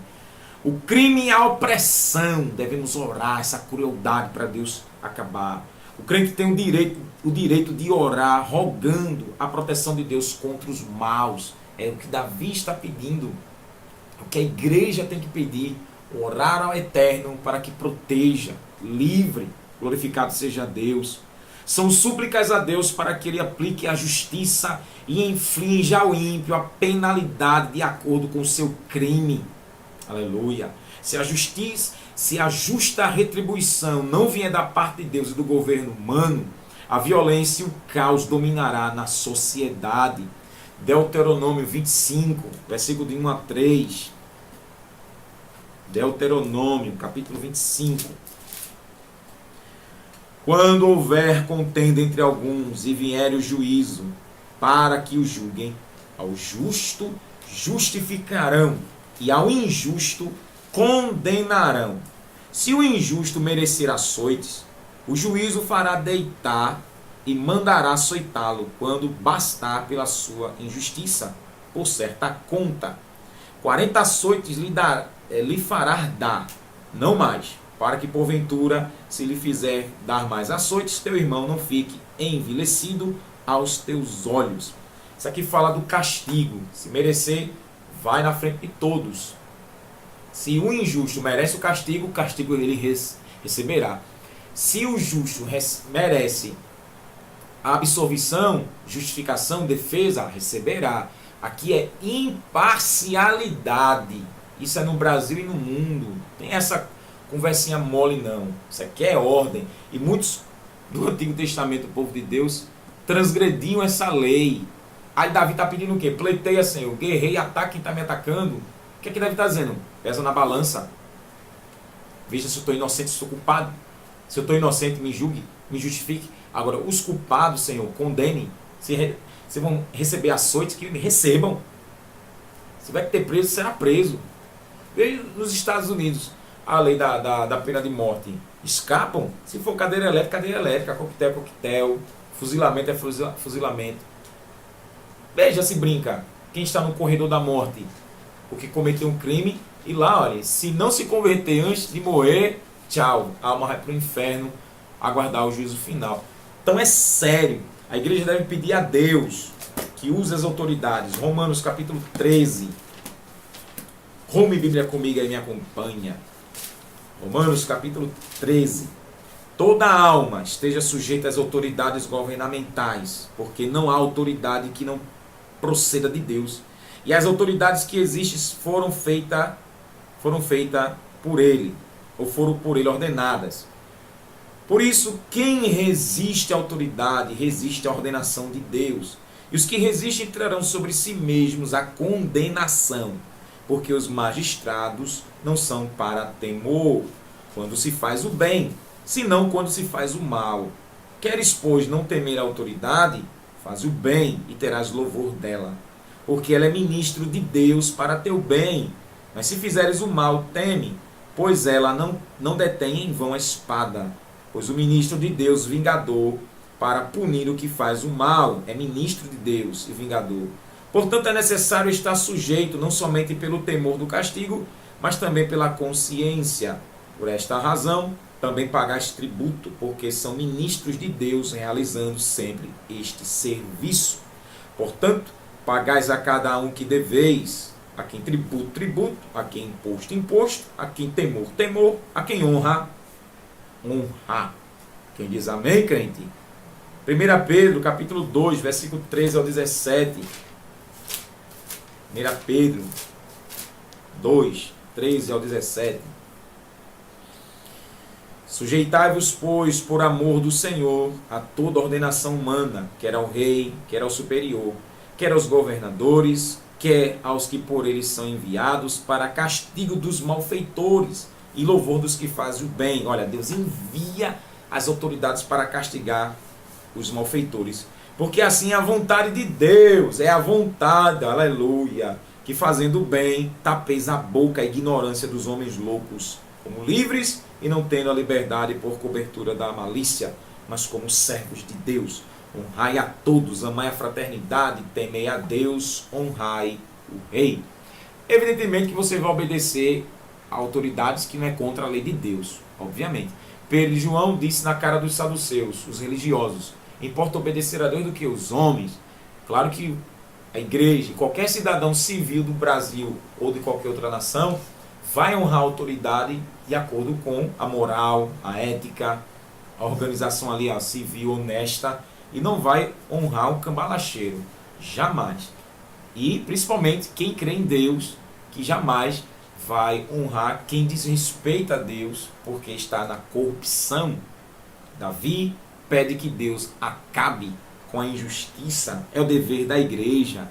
O crime e a opressão. Devemos orar essa crueldade para Deus acabar. O crente tem o direito de orar rogando a proteção de Deus contra os maus. É o que Davi está pedindo. O que a igreja tem que pedir. Orar ao Eterno para que proteja, livre. Glorificado seja Deus. São súplicas a Deus para que Ele aplique a justiça e inflinja ao ímpio a penalidade de acordo com o seu crime. Aleluia. Se a justa retribuição não vier da parte de Deus e do governo humano, a violência e o caos dominará na sociedade. Deuteronômio 25, versículo de 1 a 3. Deuteronômio, capítulo 25. Quando houver contenda entre alguns e vier o juízo, para que o julguem, ao justo justificarão e ao injusto condenarão. Se o injusto merecer açoites, o juízo fará deitar e mandará açoitá-lo quando bastar pela sua injustiça, por certa conta. 40 açoites lhe fará dar, não mais, para que porventura, se lhe fizer dar mais açoites, teu irmão não fique envilecido aos teus olhos. Isso aqui fala do castigo. Se merecer, vai na frente de todos. Se o injusto merece o castigo ele receberá. Se o justo merece a absolvição, justificação, defesa, receberá. Aqui é imparcialidade. Isso é no Brasil e no mundo. Tem essa conversinha mole não. Isso aqui é ordem. E muitos do Antigo Testamento, o povo de Deus, transgrediam essa lei. Aí Davi está pedindo o quê? Pleiteia, Senhor. Guerrei, ataque quem está me atacando. O que é que Davi está dizendo? Pesa na balança. Veja se eu estou inocente, se eu estou culpado. Se eu estou inocente, me julgue, me justifique. Agora, os culpados, Senhor, condenem. Se vão receber açoites, que recebam. Se vai ter preso, será preso. Veja nos Estados Unidos a lei da pena de morte. Escapam. Se for cadeira elétrica, coquetel, fuzilamento é fuzilamento. Veja se brinca. Quem está no corredor da morte, porque cometeu um crime, e lá, olha, se não se converter antes de morrer, tchau, a alma vai para o inferno aguardar o juízo final. Então é sério. A igreja deve pedir a Deus que use as autoridades. Romanos capítulo 13. Rume Bíblia comigo e me acompanha. Romanos capítulo 13. Toda alma esteja sujeita às autoridades governamentais, porque não há autoridade que não proceda de Deus. E as autoridades que existem foram feitas por Ele, ou foram por Ele ordenadas. Por isso, quem resiste à autoridade, resiste à ordenação de Deus. E os que resistem trarão sobre si mesmos a condenação, porque os magistrados não são para temor quando se faz o bem, senão quando se faz o mal. Queres, pois, não temer a autoridade? Faz o bem e terás louvor dela, porque ela é ministro de Deus para teu bem. Mas se fizeres o mal, teme, pois ela não detém em vão a espada. Pois o ministro de Deus, vingador, para punir o que faz o mal, é ministro de Deus e vingador. Portanto, é necessário estar sujeito, não somente pelo temor do castigo, mas também pela consciência. Por esta razão, também pagais tributo, porque são ministros de Deus, realizando sempre este serviço. Portanto, pagais a cada um que deveis, a quem tributo, tributo, a quem imposto, imposto, a quem temor, temor, a quem honra, honra. Quem diz amém, crente? 1 Pedro, capítulo 2, versículo 13 ao 17. 1 Pedro 2, 13 ao 17. Sujeitai-vos, pois, por amor do Senhor, a toda ordenação humana, quer ao rei, quer ao superior, quer aos governadores, quer aos que por eles são enviados, para castigo dos malfeitores e louvor dos que fazem o bem. Olha, Deus envia as autoridades para castigar os malfeitores, porque assim é a vontade de Deus, é a vontade, aleluia, que fazendo o bem tapeis a boca, a ignorância dos homens loucos, como livres e não tendo a liberdade por cobertura da malícia, mas como servos de Deus. Honrai a todos, amai a fraternidade, temei a Deus, honrai o rei. Evidentemente que você vai obedecer a autoridades que não é contra a lei de Deus, obviamente. Pedro e João disse na cara dos saduceus, os religiosos: importa obedecer a Deus do que os homens. Claro que a igreja, qualquer cidadão civil do Brasil ou de qualquer outra nação, vai honrar a autoridade de acordo com a moral, a ética, a organização ali, a civil honesta, e não vai honrar um cambalacheiro, jamais. E principalmente quem crê em Deus, que jamais vai honrar quem desrespeita a Deus, porque está na corrupção. Davi pede que Deus acabe com a injustiça, é o dever da igreja.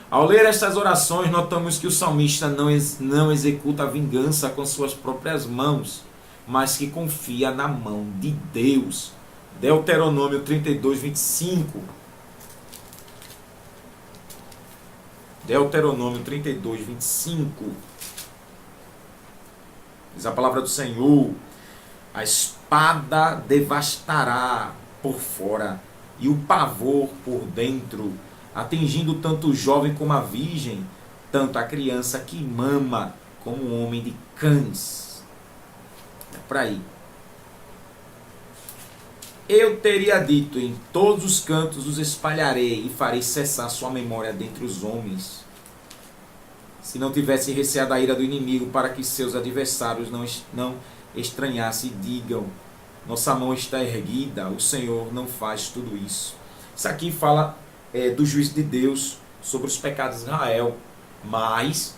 Ao ler estas orações, notamos que o salmista não executa a vingança com suas próprias mãos, mas que confia na mão de Deus. Deuteronômio 32, 25. Deuteronômio 32, 25. Diz a palavra do Senhor: a espada devastará por fora e o pavor por dentro, atingindo tanto o jovem como a virgem, tanto a criança que mama como o homem de cães. É por aí. Eu teria dito: em todos os cantos os espalharei e farei cessar sua memória dentre os homens. Se não tivesse receado a ira do inimigo, para que seus adversários não estranhassem e digam: nossa mão está erguida, o Senhor não faz tudo isso. Isso aqui fala do juízo de Deus sobre os pecados de Israel, mas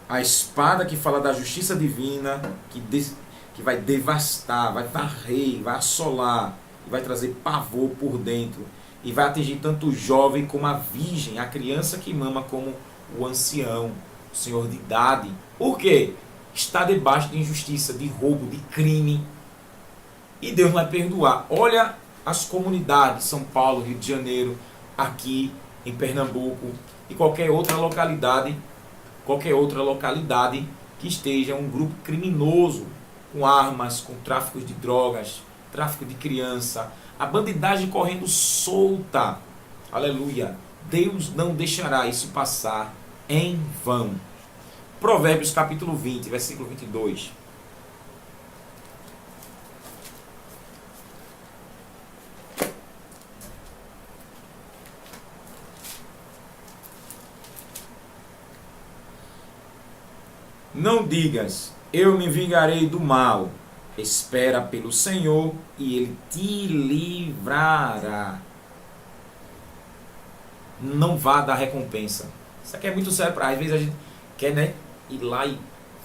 a espada que fala da justiça divina, que vai devastar, vai varrer, vai assolar, vai trazer pavor por dentro, e vai atingir tanto o jovem como a virgem, a criança que mama como o ancião, o senhor de idade. Por quê? Está debaixo de injustiça, de roubo, de crime, e Deus vai perdoar. Olha as comunidades, São Paulo, Rio de Janeiro, aqui em Pernambuco e qualquer outra localidade que esteja um grupo criminoso, com armas, com tráfico de drogas, tráfico de criança, a bandidagem correndo solta. Aleluia. Deus não deixará isso passar em vão. Provérbios capítulo 20, versículo 22. Não digas: eu me vingarei do mal. Espera pelo Senhor e Ele te livrará. Não vá dar recompensa. Isso aqui é muito sério. Às vezes a gente quer, ir lá e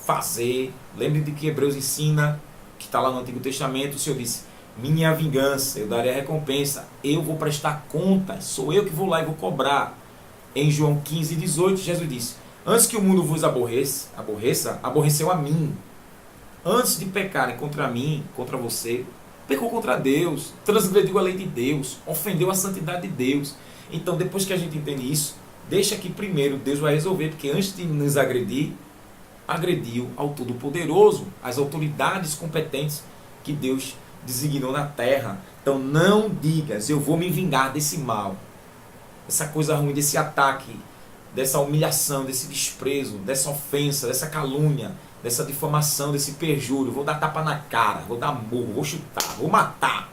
fazer. Lembre de que Hebreus ensina, que está lá no Antigo Testamento, o Senhor disse: minha vingança, eu darei a recompensa. Eu vou prestar contas. Sou eu que vou lá e vou cobrar. Em João 15, 18, Jesus disse: antes que o mundo vos aborreceu a mim. Antes de pecarem contra mim, contra você, pecou contra Deus, transgrediu a lei de Deus, ofendeu a santidade de Deus. Então, depois que a gente entende isso, deixa que primeiro Deus vai resolver, porque antes de nos agredir, agrediu ao Todo-Poderoso, as autoridades competentes que Deus designou na terra. Então, não digas: eu vou me vingar desse mal, dessa coisa ruim, desse ataque, dessa humilhação, desse desprezo, dessa ofensa, dessa calúnia, dessa difamação, desse perjúrio. Vou dar tapa na cara, vou dar murro, vou chutar, vou matar.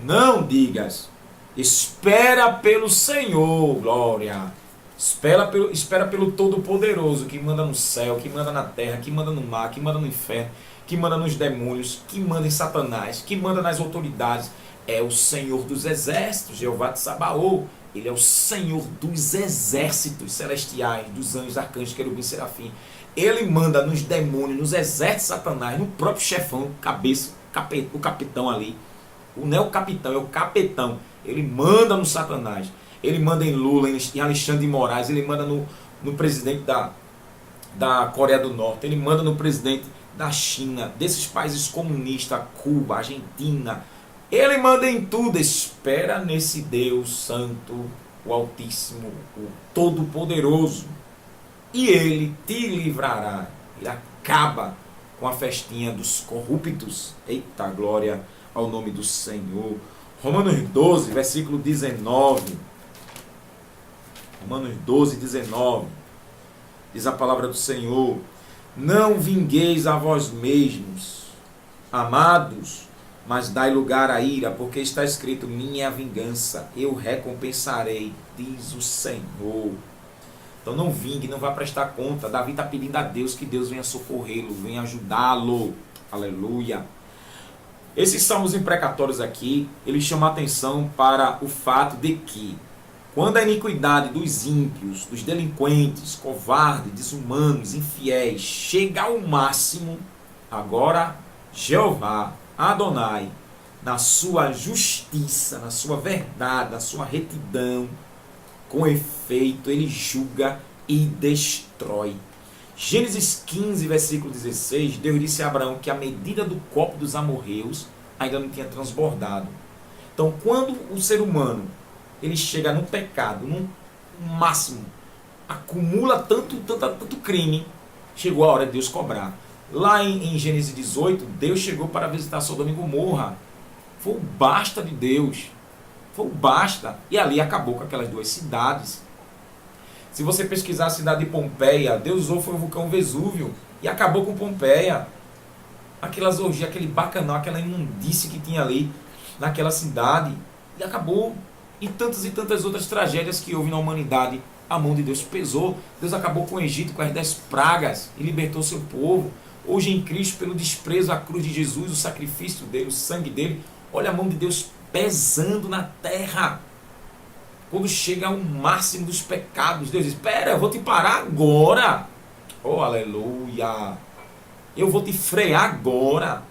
Não digas. Espera pelo Senhor, glória. Espera pelo Todo-Poderoso, que manda no céu, que manda na terra, que manda no mar, que manda no inferno, que manda nos demônios, que manda em Satanás, que manda nas autoridades. É o Senhor dos exércitos, Jeová de Sabaoth. Ele é o Senhor dos exércitos celestiais, dos anjos, arcanjos, querubins, serafim. Ele manda nos demônios, nos exércitos de Satanás, no próprio chefão, cabeça, o capitão ali. Não é o capitão, é o capitão. Ele manda no Satanás. Ele manda em Lula, em Alexandre de Moraes. Ele manda no presidente da Coreia do Norte. Ele manda no presidente da China, desses países comunistas, Cuba, Argentina. Ele manda em tudo. Espera nesse Deus Santo, o Altíssimo, o Todo-Poderoso. E Ele te livrará. Ele acaba com a festinha dos corruptos. Eita glória ao nome do Senhor. Romanos 12, versículo 19. Romanos 12, 19. Diz a palavra do Senhor: não vingueis a vós mesmos, amados, mas dai lugar à ira, porque está escrito: minha é a vingança, eu recompensarei, diz o Senhor. Então não vingue, não vá prestar conta. Davi está pedindo a Deus que Deus venha socorrê-lo, venha ajudá-lo. Aleluia. Esses salmos imprecatórios aqui, eles chamam a atenção para o fato de que, quando a iniquidade dos ímpios, dos delinquentes, covardes, desumanos, infiéis, chega ao máximo, agora Jeová, Adonai, na sua justiça, na sua verdade, na sua retidão, com efeito, ele julga e destrói. Gênesis 15, versículo 16, Deus disse a Abraão que a medida do copo dos amorreus ainda não tinha transbordado. Então, quando o ser humano ele chega no pecado, no máximo, acumula tanto crime, chegou a hora de Deus cobrar. Lá em Gênesis 18, Deus chegou para visitar Sodoma e Gomorra. Foi o basta de Deus. Foi o basta. E ali acabou com aquelas duas cidades. Se você pesquisar a cidade de Pompeia, Deus usou foi o vulcão Vesúvio e acabou com Pompeia. Aquelas orgias, aquele bacanal, aquela imundície que tinha ali naquela cidade. E acabou. E tantas outras tragédias que houve na humanidade. A mão de Deus pesou. Deus acabou com o Egito, com as 10 pragas e libertou seu povo. Hoje em Cristo, pelo desprezo à cruz de Jesus, o sacrifício dele, o sangue dele, olha a mão de Deus pesando na terra. Quando chega ao máximo dos pecados, Deus diz: espera, eu vou te parar agora. Oh, aleluia. Eu vou te frear agora.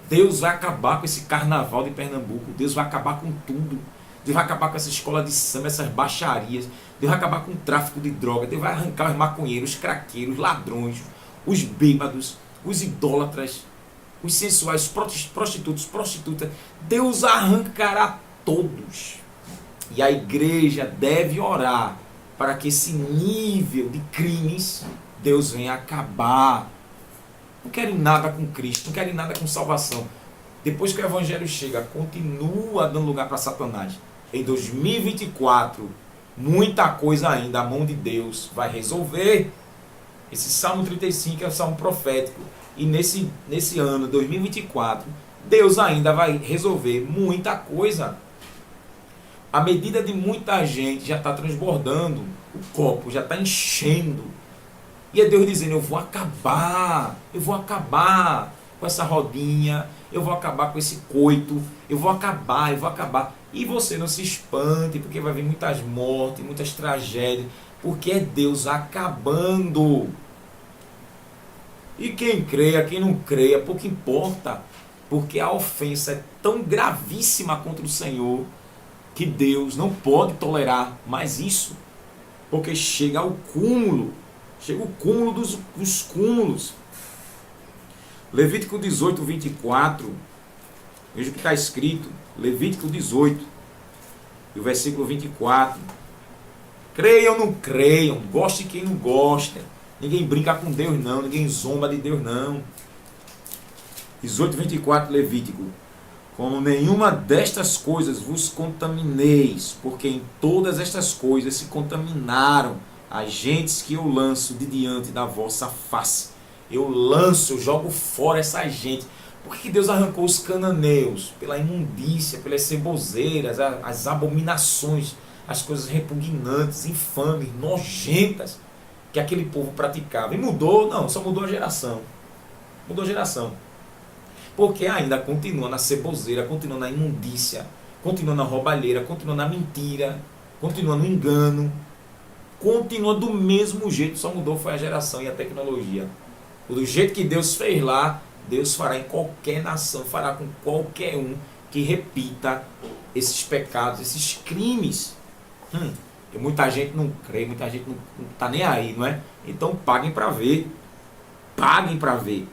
Deus vai acabar com esse carnaval de Pernambuco. Deus vai acabar com tudo. Deus vai acabar com essa escola de samba, essas baixarias. Deus vai acabar com o tráfico de droga. Deus vai arrancar os maconheiros, os craqueiros, os ladrões, os bêbados, os idólatras, os sensuais, os prostitutos, prostitutas. Deus arrancará todos. E a igreja deve orar para que esse nível de crimes Deus venha acabar. Não querem nada com Cristo, não querem nada com salvação. Depois que o evangelho chega, continua dando lugar para Satanás. Em 2024, muita coisa ainda a mão de Deus vai resolver. Esse Salmo 35 é um salmo profético. E nesse ano, 2024, Deus ainda vai resolver muita coisa. A medida de muita gente já está transbordando. O copo já está enchendo. E é Deus dizendo: eu vou acabar com essa rodinha, eu vou acabar com esse coito, eu vou acabar. E você não se espante, porque vai vir muitas mortes, muitas tragédias, porque é Deus acabando. E quem creia, quem não creia, pouco importa, porque a ofensa é tão gravíssima contra o Senhor, que Deus não pode tolerar mais isso, porque chega ao cúmulo, chega o cúmulo dos cúmulos. Levítico 18, 24, veja o que está escrito, Levítico 18, e o versículo 24, creiam ou não creiam, goste quem não gosta, ninguém brinca com Deus não, ninguém zomba de Deus não. 18, 24, Levítico: como nenhuma destas coisas vos contamineis, porque em todas estas coisas se contaminaram as gentes que eu lanço de diante da vossa face. Eu lanço, eu jogo fora essa gente. Por que Deus arrancou os cananeus? Pela imundícia, pelas cebozeiras, as abominações, as coisas repugnantes, infames, nojentas que aquele povo praticava. E mudou? Não, só mudou a geração. Mudou a geração. Porque ainda continua na ceboseira, continua na imundícia, continua na roubalheira, continua na mentira, continua no engano, continua do mesmo jeito, só mudou foi a geração e a tecnologia. Do jeito que Deus fez lá, Deus fará em qualquer nação, fará com qualquer um que repita esses pecados, esses crimes. E muita gente não crê, muita gente não está nem aí, não é? Então paguem para ver. Paguem para ver.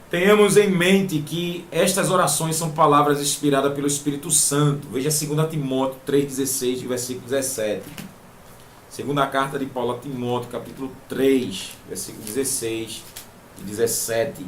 Tenhamos em mente que estas orações são palavras inspiradas pelo Espírito Santo. Veja 2 Timóteo 3,16 e versículo 17. Segunda carta de Paulo a Timóteo, capítulo 3, versículo 16 e 17.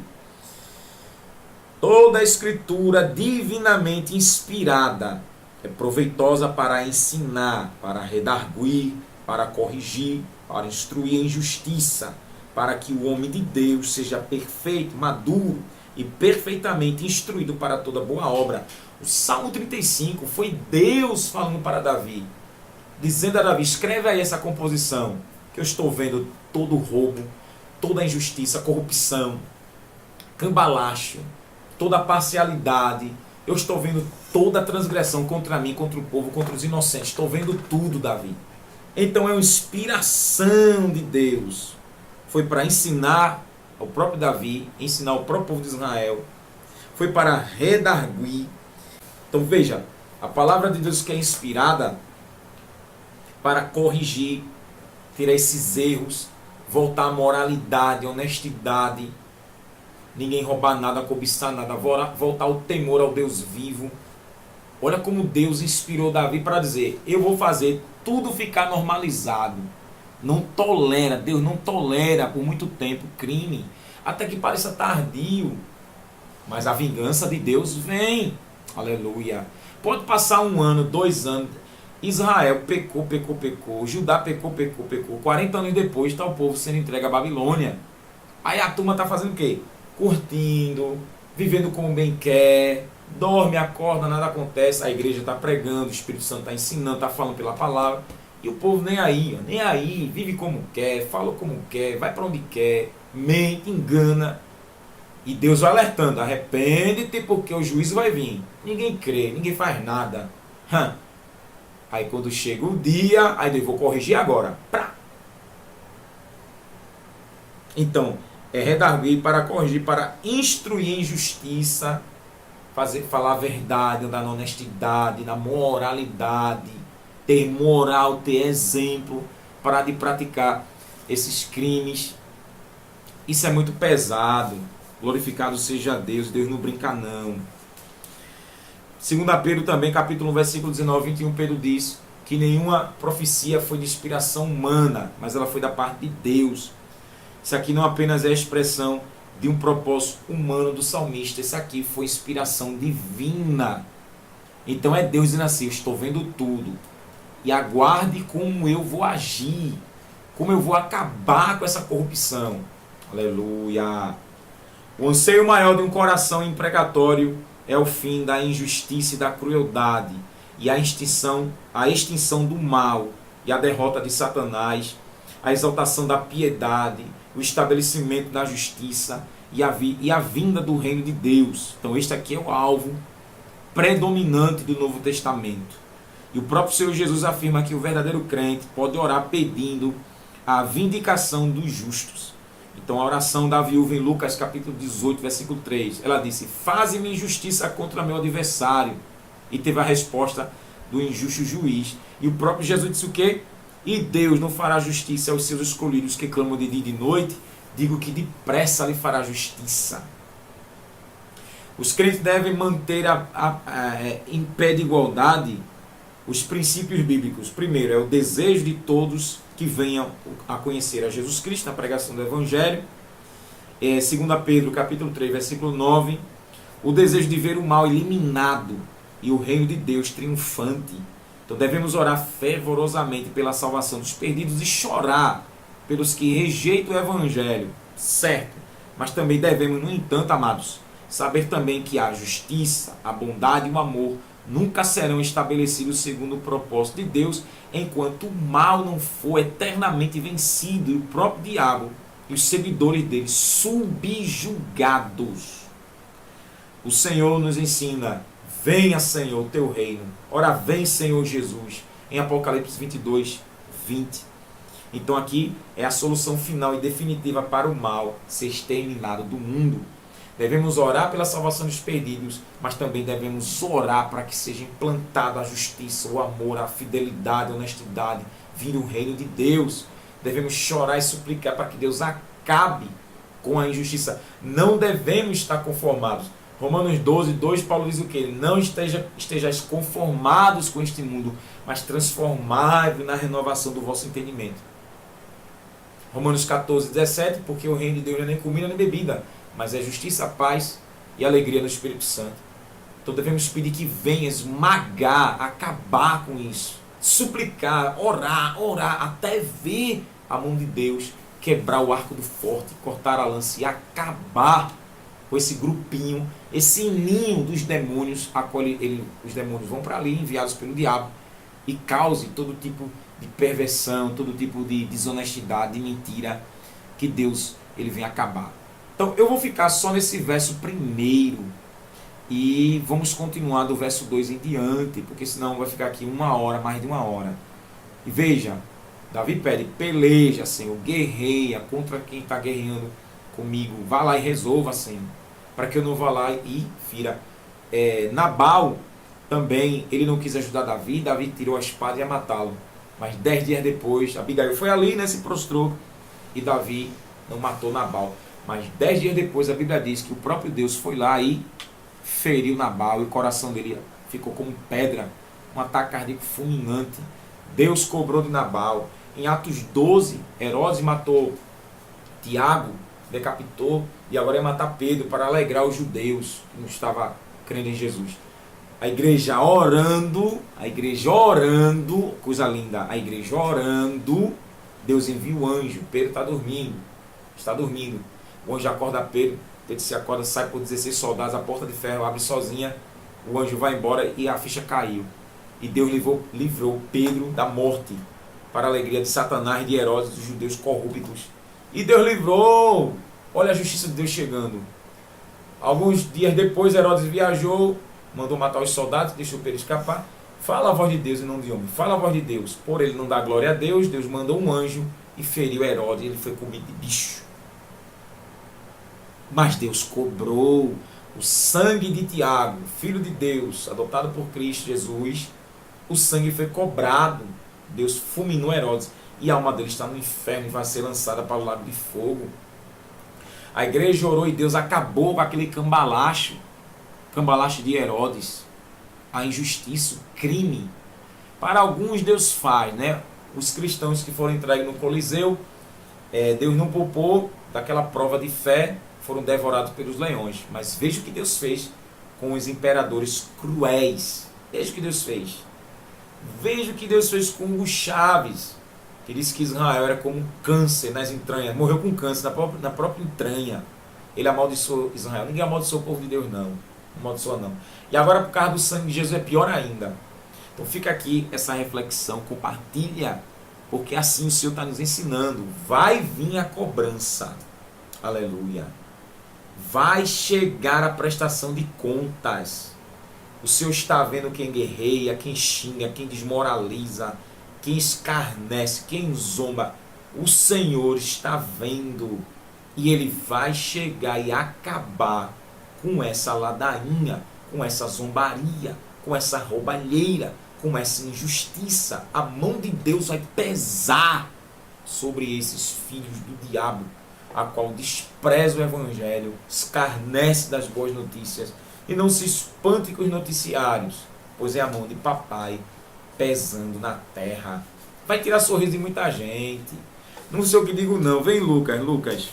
Toda a escritura divinamente inspirada é proveitosa para ensinar, para redarguir, para corrigir, para instruir em justiça, para que o homem de Deus seja perfeito, maduro e perfeitamente instruído para toda boa obra. O Salmo 35 foi Deus falando para Davi, dizendo a Davi: escreve aí essa composição, que eu estou vendo todo roubo, toda injustiça, corrupção, cambalacho, toda parcialidade. Eu estou vendo toda transgressão contra mim, contra o povo, contra os inocentes. Estou vendo tudo, Davi. Então é uma inspiração de Deus. Foi para ensinar ao próprio Davi, ensinar o próprio povo de Israel. Foi para redarguir. Então veja, a palavra de Deus que é inspirada para corrigir, tirar esses erros, voltar à moralidade, honestidade, ninguém roubar nada, cobiçar nada, voltar ao temor ao Deus vivo. Olha como Deus inspirou Davi para dizer: eu vou fazer tudo ficar normalizado. Não tolera, Deus não tolera por muito tempo crime, até que pareça tardio. Mas a vingança de Deus vem. Aleluia. Pode passar 1 ano, 2 anos. Israel pecou. Judá pecou. 40 anos depois está o povo sendo entregue à Babilônia. Aí a turma está fazendo o quê? Curtindo, vivendo como bem quer, dorme, acorda, nada acontece. A igreja está pregando, o Espírito Santo está ensinando, está falando pela palavra. E o povo nem aí, nem aí, vive como quer, fala como quer, vai para onde quer, mente, engana. E Deus vai alertando: arrepende-te porque o juízo vai vir. Ninguém crê, ninguém faz nada. Aí quando chega o dia, aí eu vou corrigir agora. Prá. Então, é redarguir para corrigir, para instruir em justiça, falar a verdade, andar na honestidade, na moralidade, ter moral, ter exemplo, parar de praticar esses crimes. Isso é muito pesado. Glorificado seja Deus, Deus não brinca não. 2 Pedro também, capítulo 1, versículo 19 e 21, Pedro diz que nenhuma profecia foi de inspiração humana, mas ela foi da parte de Deus. Isso aqui não apenas é a expressão de um propósito humano do salmista, isso aqui foi inspiração divina. Então é Deus dizendo assim: eu estou vendo tudo, e aguarde como eu vou agir, como eu vou acabar com essa corrupção. Aleluia. O anseio maior de um coração imprecatório é o fim da injustiça e da crueldade, e a extinção do mal e a derrota de Satanás, a exaltação da piedade, o estabelecimento da justiça e a vinda do reino de Deus. Então este aqui é o alvo predominante do Novo Testamento. E o próprio Senhor Jesus afirma que o verdadeiro crente pode orar pedindo a vindicação dos justos. Então a oração da viúva em Lucas capítulo 18, versículo 3, ela disse: faze-me justiça contra meu adversário. E teve a resposta do injusto juiz. E o próprio Jesus disse o quê? E Deus não fará justiça aos seus escolhidos que clamam de dia e de noite? Digo que depressa lhe fará justiça. Os crentes devem manter em pé de igualdade os princípios bíblicos. Primeiro, é o desejo de todos que venham a conhecer a Jesus Cristo na pregação do Evangelho. 2 Pedro capítulo 3, versículo 9, o desejo de ver o mal eliminado e o reino de Deus triunfante. Então devemos orar fervorosamente pela salvação dos perdidos e chorar pelos que rejeitam o Evangelho, certo? Mas também devemos, no entanto, amados, saber também que a justiça, a bondade e o amor nunca serão estabelecidos segundo o propósito de Deus, enquanto o mal não for eternamente vencido e o próprio diabo e os seguidores dele subjugados. O Senhor nos ensina: venha, Senhor, o teu reino. Ora, vem, Senhor Jesus, em Apocalipse 22, 20. Então aqui é a solução final e definitiva para o mal ser exterminado do mundo. Devemos orar pela salvação dos perdidos, mas também devemos orar para que seja implantada a justiça, o amor, a fidelidade, a honestidade, vir o reino de Deus. Devemos chorar e suplicar para que Deus acabe com a injustiça. Não devemos estar conformados. Romanos 12, 2, Paulo diz o quê? Não estejais conformados com este mundo, mas transformai-vos na renovação do vosso entendimento. Romanos 14, 17, porque o reino de Deus não é nem comida nem bebida, mas é justiça, paz e alegria no Espírito Santo. Então devemos pedir que venha esmagar, acabar com isso. Suplicar, orar, até ver a mão de Deus quebrar o arco do forte, cortar a lança e acabar com esse grupinho, esse ninho dos demônios, a qual os demônios vão para ali, enviados pelo diabo, e cause todo tipo de perversão, todo tipo de desonestidade, de mentira, que Deus ele vem acabar. Então eu vou ficar só nesse verso primeiro e vamos continuar do verso 2 em diante, porque senão vai ficar aqui uma hora, mais de uma hora. E veja, Davi pede, peleja, Senhor, guerreia contra quem está guerreando comigo, vá lá e resolva, Senhor, para que eu não vá lá e fira. Nabal também, ele não quis ajudar Davi, Davi tirou a espada e ia matá-lo. Mas 10 dias depois, Abigail foi ali, né, se prostrou, e Davi não matou Nabal. Mas 10 dias depois, a Bíblia diz que o próprio Deus foi lá e feriu Nabal, e o coração dele ficou como pedra, um ataque cardíaco fulminante. Deus cobrou de Nabal. Em Atos 12, Herodes matou Tiago, decapitou, e agora ia matar Pedro para alegrar os judeus que não estavam crendo em Jesus. A igreja orando, coisa linda, a igreja orando, Deus envia o anjo, Pedro está dormindo. O anjo acorda Pedro, Pedro se acorda, sai por 16 soldados, a porta de ferro abre sozinha, o anjo vai embora e a ficha caiu. E Deus livrou Pedro da morte, para a alegria de Satanás, de Herodes, dos judeus corruptos. E Deus livrou. Olha a justiça de Deus chegando. Alguns dias depois, Herodes viajou, mandou matar os soldados, deixou Pedro escapar. Fala a voz de Deus e não de homem. Fala a voz de Deus. Por ele não dá glória a Deus, Deus mandou um anjo e feriu Herodes. Ele foi comido de bicho. Mas Deus cobrou o sangue de Tiago, filho de Deus, adotado por Cristo Jesus. O sangue foi cobrado. Deus fulminou Herodes. E a alma dele está no inferno e vai ser lançada para o lago de fogo. A igreja orou e Deus acabou com aquele cambalacho de Herodes, a injustiça, o crime. Para alguns Deus faz, né? Os cristãos que foram entregues no Coliseu, Deus não poupou daquela prova de fé, foram devorados pelos leões. Mas veja o que Deus fez com os imperadores cruéis. Veja o que Deus fez. Veja o que Deus fez com Hugo Chávez, que disse que Israel era como um câncer nas entranhas, morreu com câncer na própria entranha. Ele amaldiçoou Israel. Ninguém amaldiçoou o povo de Deus, não. Amaldiçoa não. E agora, por causa do sangue de Jesus, é pior ainda. Então fica aqui essa reflexão, compartilha, porque assim o Senhor está nos ensinando. Vai vir a cobrança. Aleluia. Vai chegar a prestação de contas. O Senhor está vendo quem guerreia, quem xinga, quem desmoraliza, quem escarnece, quem zomba. O Senhor está vendo. E Ele vai chegar e acabar com essa ladainha, com essa zombaria, com essa roubalheira, com essa injustiça. A mão de Deus vai pesar sobre esses filhos do diabo, a qual despreza o Evangelho, escarnece das boas notícias. E não se espante com os noticiários, pois é a mão de papai pesando na terra. Vai tirar sorriso de muita gente. Não sei o que digo não. Vem Lucas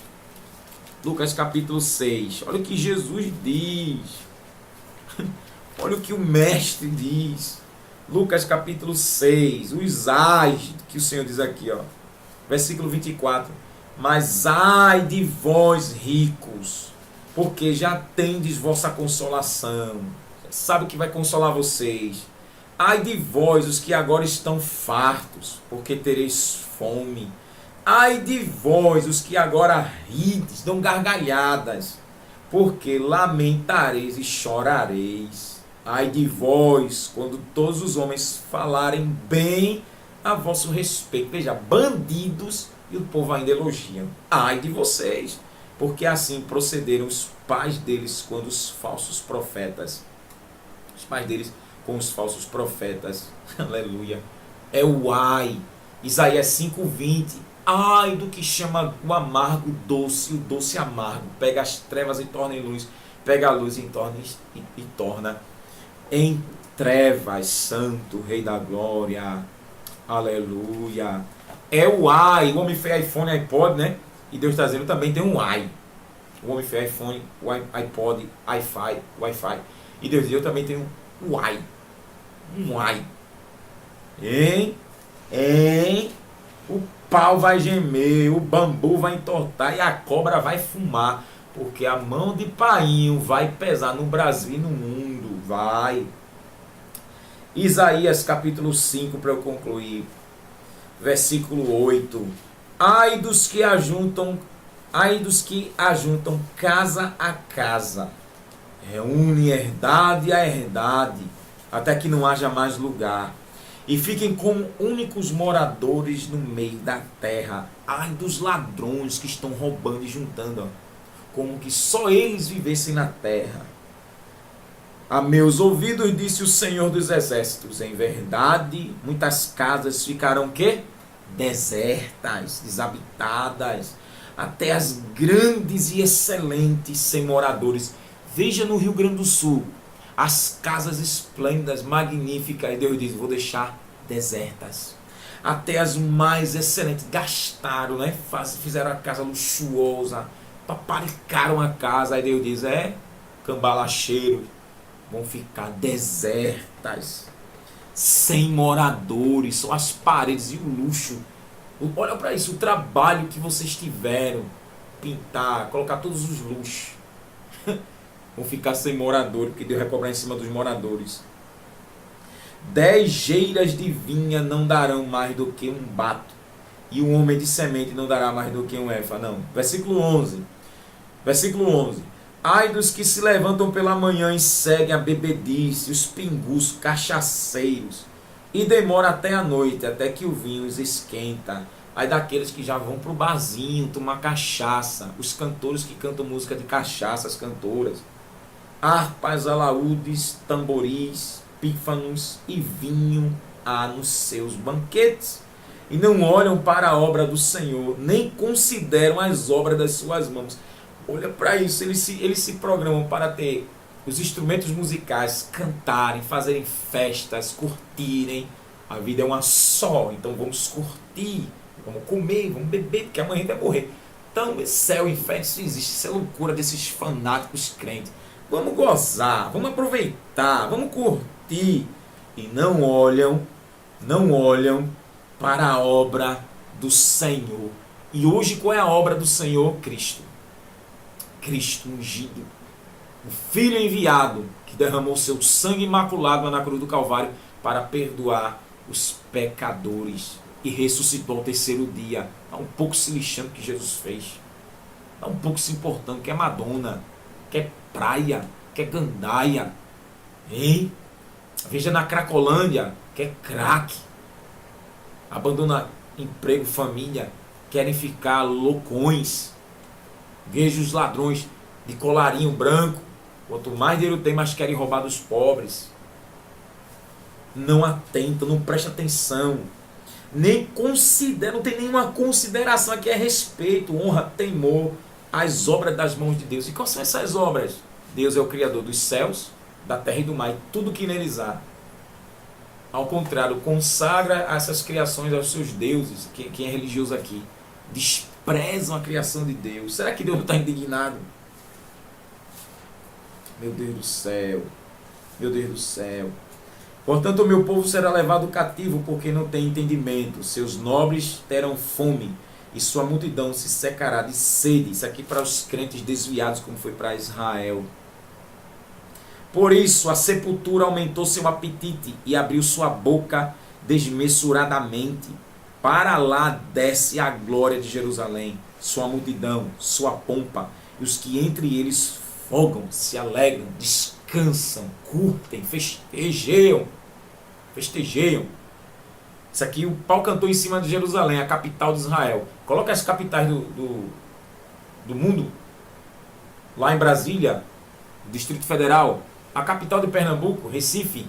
capítulo 6. Olha o que Jesus diz. Olha o que o mestre diz. Lucas capítulo 6. Os ais que o Senhor diz aqui, ó. Versículo 24. Mas ai de vós ricos, porque já tendes vossa consolação. Sabe o que vai consolar vocês. Ai de vós, os que agora estão fartos, porque tereis fome. Ai de vós, os que agora rides, dão gargalhadas, porque lamentareis e chorareis. Ai de vós, quando todos os homens falarem bem a vosso respeito. Veja, bandidos, e o povo ainda elogia. Ai de vocês, porque assim procederam os pais deles quando os falsos profetas, os pais deles com os falsos profetas, aleluia, é o ai. Isaías 5:20, ai do que chama o amargo doce, o doce amargo, pega as trevas e torna em luz, pega a luz e torna em trevas, santo, Rei da Glória, aleluia. É o ai. O homem fez iPhone e iPod, né? E Deus está dizendo também tem um ai. O homem fez iPhone, o iPod, Wi-Fi. E Deus diz, eu também tenho um ai. Um ai. Hein? O pau vai gemer, o bambu vai entortar e a cobra vai fumar. Porque a mão de painho vai pesar no Brasil e no mundo. Vai. Isaías capítulo 5, para eu concluir. Versículo 8. Ai dos que ajuntam casa a casa, reúne herdade a herdade, até que não haja mais lugar, e fiquem como únicos moradores no meio da terra. Ai dos ladrões que estão roubando e juntando, como que só eles vivessem na terra. A meus ouvidos disse o Senhor dos Exércitos, em verdade, muitas casas ficarão quê? Desertas, desabitadas, até as grandes e excelentes sem moradores. Veja no Rio Grande do Sul, as casas esplêndidas, magníficas, e Deus diz, vou deixar desertas. Até as mais excelentes, gastaram, né? Fizeram a casa luxuosa, paparicaram a casa, aí Deus diz, cambalacheiro, vão ficar desertas, sem moradores, só as paredes e o luxo. Olha para isso, o trabalho que vocês tiveram, pintar, colocar todos os luxos, vão ficar sem moradores, porque Deus vai cobrar em cima dos moradores. 10 geiras de vinha não darão mais do que um bato, e um homem de semente não dará mais do que um efa. Não. Versículo 11. Ai dos que se levantam pela manhã e seguem a bebedice, os pingus, cachaceiros, e demora até a noite, até que o vinho os esquenta. Ai daqueles que já vão para o barzinho tomar cachaça, os cantores que cantam música de cachaça, as cantoras, harpas, alaúdes, tamboris, pífanos e vinho há nos seus banquetes, e não olham para a obra do Senhor, nem consideram as obras das suas mãos. Olha para isso, eles se programam para ter os instrumentos musicais, cantarem, fazerem festas, curtirem. A vida é uma só, então vamos curtir, vamos comer, vamos beber, porque amanhã a gente vai morrer. Então, céu e inferno, isso existe, isso é loucura desses fanáticos crentes. Vamos gozar, vamos aproveitar, vamos curtir. E não olham para a obra do Senhor. E hoje qual é a obra do Senhor? Cristo. Cristo ungido, o Filho enviado, que derramou seu sangue imaculado na cruz do Calvário para perdoar os pecadores e ressuscitou ao terceiro dia. Está um pouco se lixando que Jesus fez, está um pouco se importando que é Madonna, que é praia, que é gandaia, hein? Veja na Cracolândia, que é crack, abandona emprego, família, querem ficar loucões. Veja os ladrões de colarinho branco. Quanto mais dinheiro tem, mais querem roubar dos pobres. Não atentam, não prestam atenção. Nem consideram, não tem nenhuma consideração aqui, é respeito, honra, temor às obras das mãos de Deus. E quais são essas obras? Deus é o Criador dos céus, da terra e do mar, e tudo que neles há. Ao contrário, consagra essas criações aos seus deuses. Quem é religioso aqui desprezam a criação de Deus. Será que Deus não está indignado? Meu Deus do céu, meu Deus do céu. Portanto, o meu povo será levado cativo porque não tem entendimento. Seus nobres terão fome e sua multidão se secará de sede. Isso aqui para os crentes desviados, como foi para Israel. Por isso a sepultura aumentou seu apetite e abriu sua boca desmesuradamente. Para lá desce a glória de Jerusalém, sua multidão, sua pompa, e os que entre eles folgam, se alegram, descansam, curtem, festejam. Isso aqui o pau cantou em cima de Jerusalém, a capital de Israel. Coloca as capitais do mundo. lá em Brasília, Distrito Federal, a capital de Pernambuco, Recife.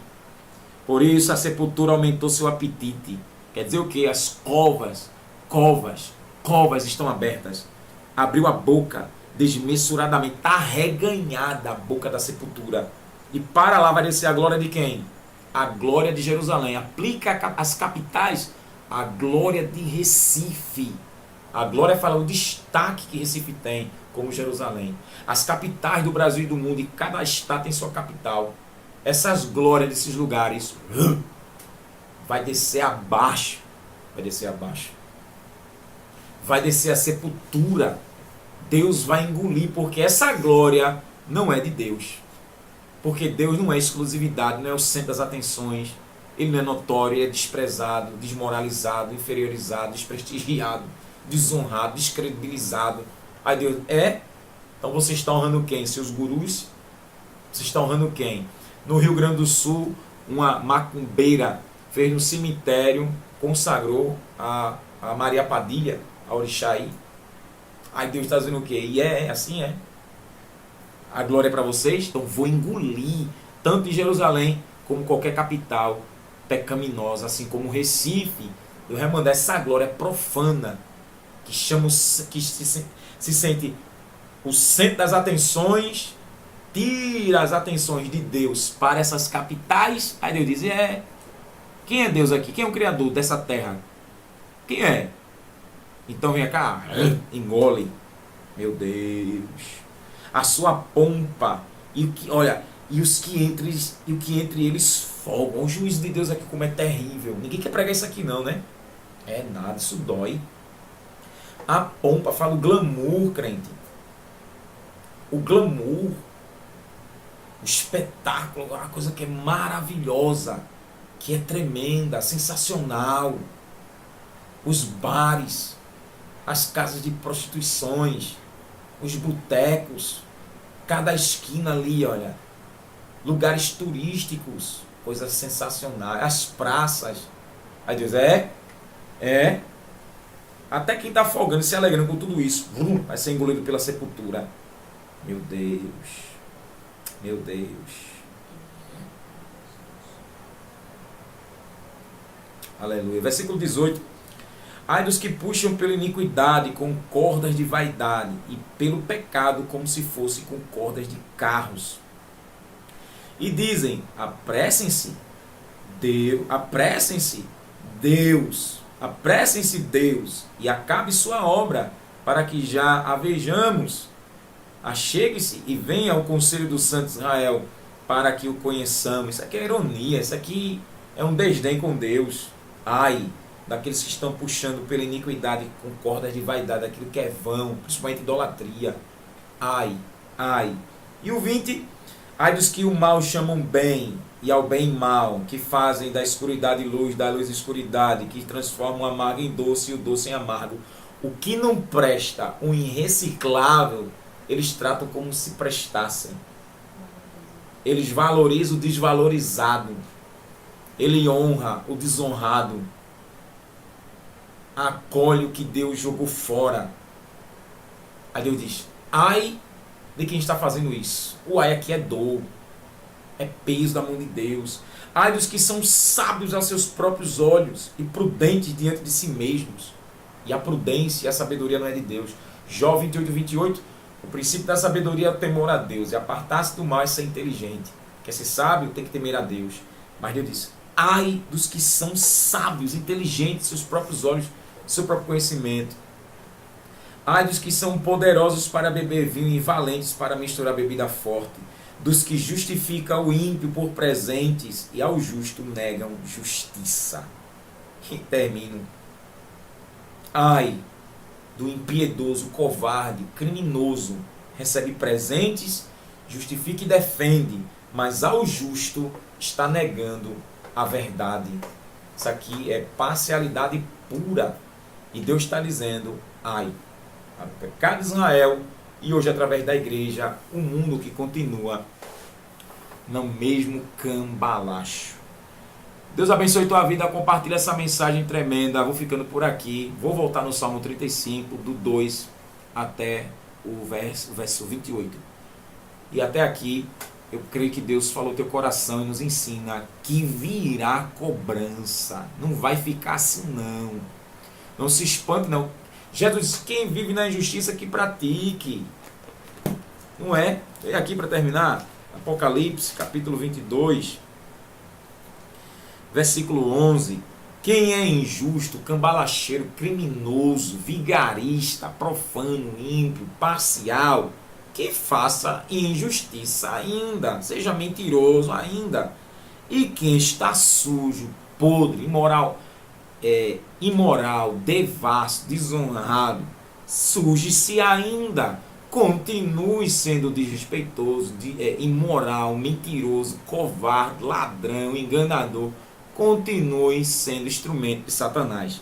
Por isso a sepultura aumentou seu apetite. Quer dizer o quê? As covas estão abertas. Abriu a boca desmesuradamente. Está arreganhada a boca da sepultura. E para lá vai descer a glória de quem? A glória de Jerusalém. Aplica às capitais a glória de Recife. A glória fala o destaque que Recife tem como Jerusalém. As capitais do Brasil e do mundo, e cada estado tem sua capital. Essas glórias desses lugares vai descer abaixo. Vai descer abaixo. Vai descer a sepultura. Deus vai engolir, porque essa glória não é de Deus. Porque Deus não é exclusividade, não é o centro das atenções. Ele não é notório, ele é desprezado, desmoralizado, inferiorizado, desprestigiado, desonrado, descredibilizado. Aí Deus, então vocês estão honrando quem? Seus gurus? Vocês estão honrando quem? No Rio Grande do Sul, uma macumbeira fez no cemitério, consagrou a Maria Padilha, a Orixaí. Aí Deus está dizendo o quê? E assim é. A glória é para vocês? Então vou engolir, tanto em Jerusalém, como qualquer capital pecaminosa, assim como Recife. Eu vou mandar essa glória profana, que se sente o centro das atenções, tira as atenções de Deus para essas capitais. Aí Deus diz, quem é Deus aqui? Quem é o Criador dessa terra? Quem é? Então vem cá, engole. Meu Deus. A sua pompa. E o que entre eles folgam. O juízo de Deus aqui como é terrível. Ninguém quer pregar isso aqui não, né? É nada, isso dói. A pompa, fala o glamour, crente. O glamour. O espetáculo, uma coisa que é maravilhosa, que é tremenda, sensacional. Os bares, as casas de prostituições, os botecos, cada esquina ali, olha, lugares turísticos, coisas sensacionais, as praças. Aí Deus, até quem está folgando, se alegrando com tudo isso, vai ser engolido pela sepultura. Meu Deus. Meu Deus. Aleluia. Versículo 18. Ai dos que puxam pela iniquidade com cordas de vaidade e pelo pecado como se fosse com cordas de carros. E dizem, apressem-se, Deus, e acabe sua obra, para que já a vejamos. Achegue-se e venha ao conselho dos santos de Israel, para que o conheçamos. Isso aqui é ironia, isso aqui é um desdém com Deus. Ai daqueles que estão puxando pela iniquidade com cordas de vaidade, aquilo que é vão, principalmente idolatria. Ai. E o 20, ai dos que o mal chamam bem, e ao bem mal, que fazem da escuridade luz, da luz escuridade, que transformam o amargo em doce e o doce em amargo. O que não presta, o irreciclável, eles tratam como se prestassem. Eles valorizam o desvalorizado. Ele honra o desonrado. Acolhe o que Deus jogou fora. Aí Deus diz, ai de quem está fazendo isso. O ai aqui é dor. É peso da mão de Deus. Ai dos que são sábios aos seus próprios olhos e prudentes diante de si mesmos. E a prudência e a sabedoria não é de Deus. Jó 28, 28. O princípio da sabedoria é o temor a Deus. E apartar-se do mal é ser inteligente. Quer ser sábio, tem que temer a Deus. Mas Deus diz, ai dos que são sábios, inteligentes, seus próprios olhos, seu próprio conhecimento. Ai dos que são poderosos para beber vinho e valentes para misturar bebida forte. Dos que justificam o ímpio por presentes e ao justo negam justiça. E termino. Ai do impiedoso, covarde, criminoso, recebe presentes, justifica e defende, mas ao justo está negando a verdade. Isso aqui é parcialidade pura. E Deus está dizendo, ai, para o pecado de Israel, e hoje através da igreja, o mundo que continua no mesmo cambalacho. Deus abençoe tua vida, compartilha essa mensagem tremenda. Vou ficando por aqui, vou voltar no Salmo 35, do 2 até o verso 28. E até aqui, eu creio que Deus falou teu coração e nos ensina que virá cobrança. Não vai ficar assim não. Não se espante não. Jesus disse, quem vive na injustiça que pratique. Não é? E aqui para terminar, Apocalipse, capítulo 22, versículo 11. Quem é injusto, cambalacheiro, criminoso, vigarista, profano, ímpio, parcial, que faça injustiça ainda, seja mentiroso ainda. E quem está sujo, podre, imoral, devasso, desonrado, suje-se ainda. Continue sendo desrespeitoso, imoral, mentiroso, covarde, ladrão, enganador. Continue sendo instrumento de Satanás.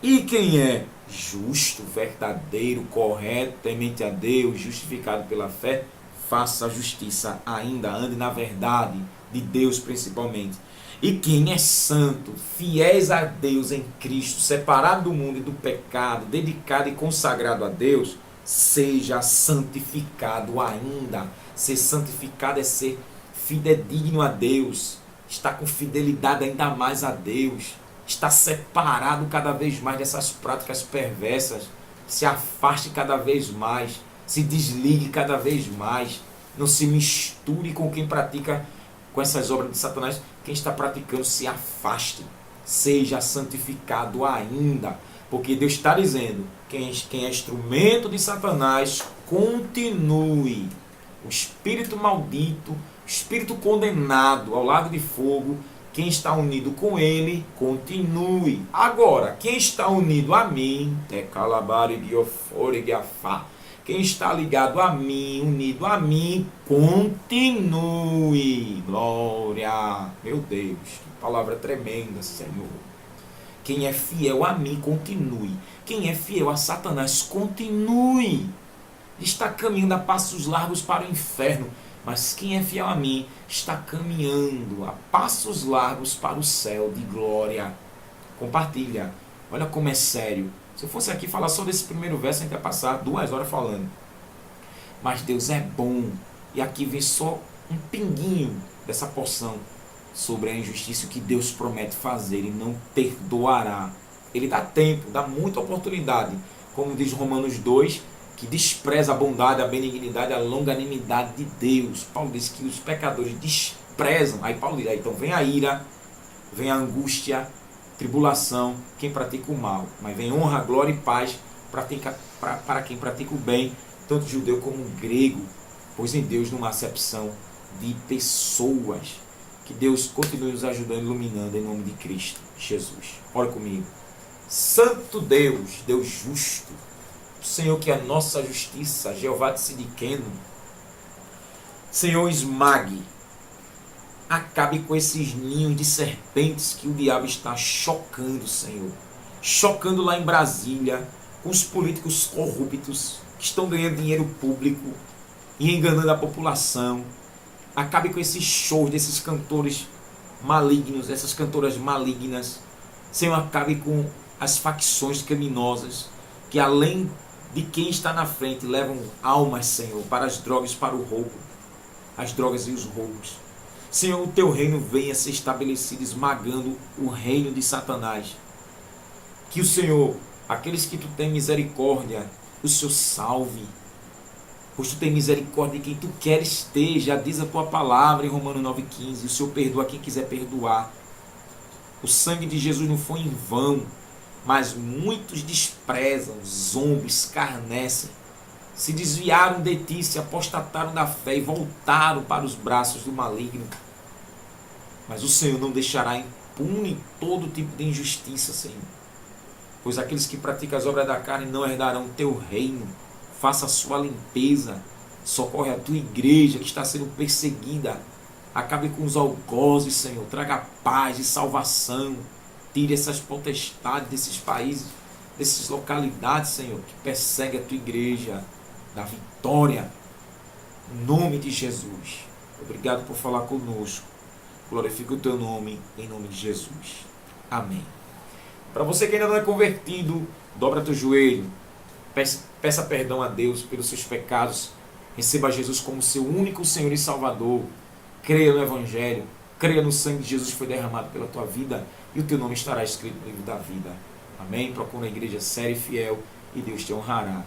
E quem é justo, verdadeiro, correto, temente a Deus, justificado pela fé, faça a justiça ainda, ande na verdade de Deus principalmente. E quem é santo, fiéis a Deus em Cristo, separado do mundo e do pecado, dedicado e consagrado a Deus, seja santificado ainda. Ser santificado é ser fidedigno a Deus, estar com fidelidade ainda mais a Deus, estar separado cada vez mais dessas práticas perversas, se afaste cada vez mais, se desligue cada vez mais, não se misture com quem pratica com essas obras de Satanás. Quem está praticando, se afaste, seja santificado ainda, porque Deus está dizendo, quem é instrumento de Satanás, continue. O espírito maldito, o espírito condenado ao lago de fogo, quem está unido com ele, continue. Agora, quem está unido a mim, quem está ligado a mim, unido a mim, continue. Glória, meu Deus, que palavra tremenda, Senhor. Quem é fiel a mim, continue. Quem é fiel a Satanás, continue. Está caminhando a passos largos para o inferno. Mas quem é fiel a mim, está caminhando a passos largos para o céu de glória. Compartilha. Olha como é sério. Se eu fosse aqui falar só desse primeiro verso, a gente ia passar 2 horas falando. Mas Deus é bom. E aqui vem só um pinguinho dessa porção sobre a injustiça que Deus promete fazer e não perdoará. Ele dá tempo, dá muita oportunidade. Como diz Romanos 2, que despreza a bondade, a benignidade, a longanimidade de Deus. Paulo diz que os pecadores desprezam. Aí Paulo diz, então vem a ira, vem a angústia, tribulação, quem pratica o mal. Mas vem honra, glória e paz para quem pratica o bem, tanto judeu como grego. Pois em Deus não há acepção de pessoas. Que Deus continue nos ajudando, iluminando em nome de Cristo Jesus. Ora comigo. Santo Deus, Deus justo, Senhor que é a nossa justiça, Jeová de Sidiqueno, Senhor, esmague, acabe com esses ninhos de serpentes que o diabo está chocando, Senhor. Chocando lá em Brasília, com os políticos corruptos que estão ganhando dinheiro público e enganando a população. Acabe com esses shows desses cantores malignos, essas cantoras malignas. Senhor, acabe com as facções criminosas que, além de quem está na frente, levam almas, Senhor, para as drogas, para o roubo, as drogas e os roubos. Senhor, o teu reino venha ser estabelecido, esmagando o reino de Satanás. Que o Senhor, aqueles que tu tem misericórdia, o Senhor salve. Pois tu tem misericórdia de quem tu queres ter, já diz a tua palavra em Romanos 9,15. O Senhor perdoa quem quiser perdoar. O sangue de Jesus não foi em vão, mas muitos desprezam, zombam, escarnecem, se desviaram de ti, se apostataram da fé e voltaram para os braços do maligno. Mas o Senhor não deixará impune todo tipo de injustiça, Senhor. Pois aqueles que praticam as obras da carne não herdarão o teu reino. Faça a sua limpeza, socorre a tua igreja que está sendo perseguida. Acabe com os algozes, Senhor. Traga paz e salvação. Tire essas potestades desses países, dessas localidades, Senhor, que perseguem a tua igreja. Da vitória. Em nome de Jesus. Obrigado por falar conosco. Glorifica o teu nome, em nome de Jesus. Amém. Para você que ainda não é convertido, dobra teu joelho. Peça perdão a Deus pelos seus pecados. Receba Jesus como seu único Senhor e Salvador. Creia no Evangelho. Creia no sangue de Jesus que foi derramado pela tua vida e o teu nome estará escrito no livro da vida. Amém? Procura a igreja séria e fiel e Deus te honrará.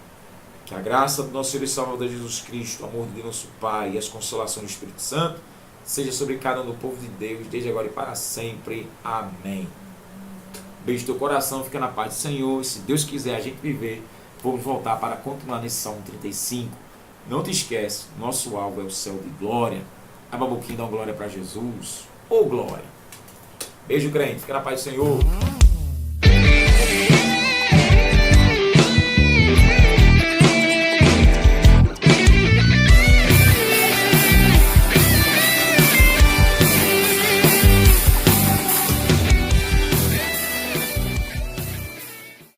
Que a graça do nosso Senhor e Salvador Jesus Cristo, o amor de Deus nosso Pai e as consolações do Espírito Santo seja sobre cada um do povo de Deus, desde agora e para sempre. Amém. Beijo no teu coração, fica na paz do Senhor. E se Deus quiser a gente viver, vamos voltar para continuar nesse Salmo 35. Não te esquece, nosso alvo é o céu de glória. Abra a boquinha e dá uma glória para Jesus. Ô glória! Beijo, crente, fica na paz do Senhor.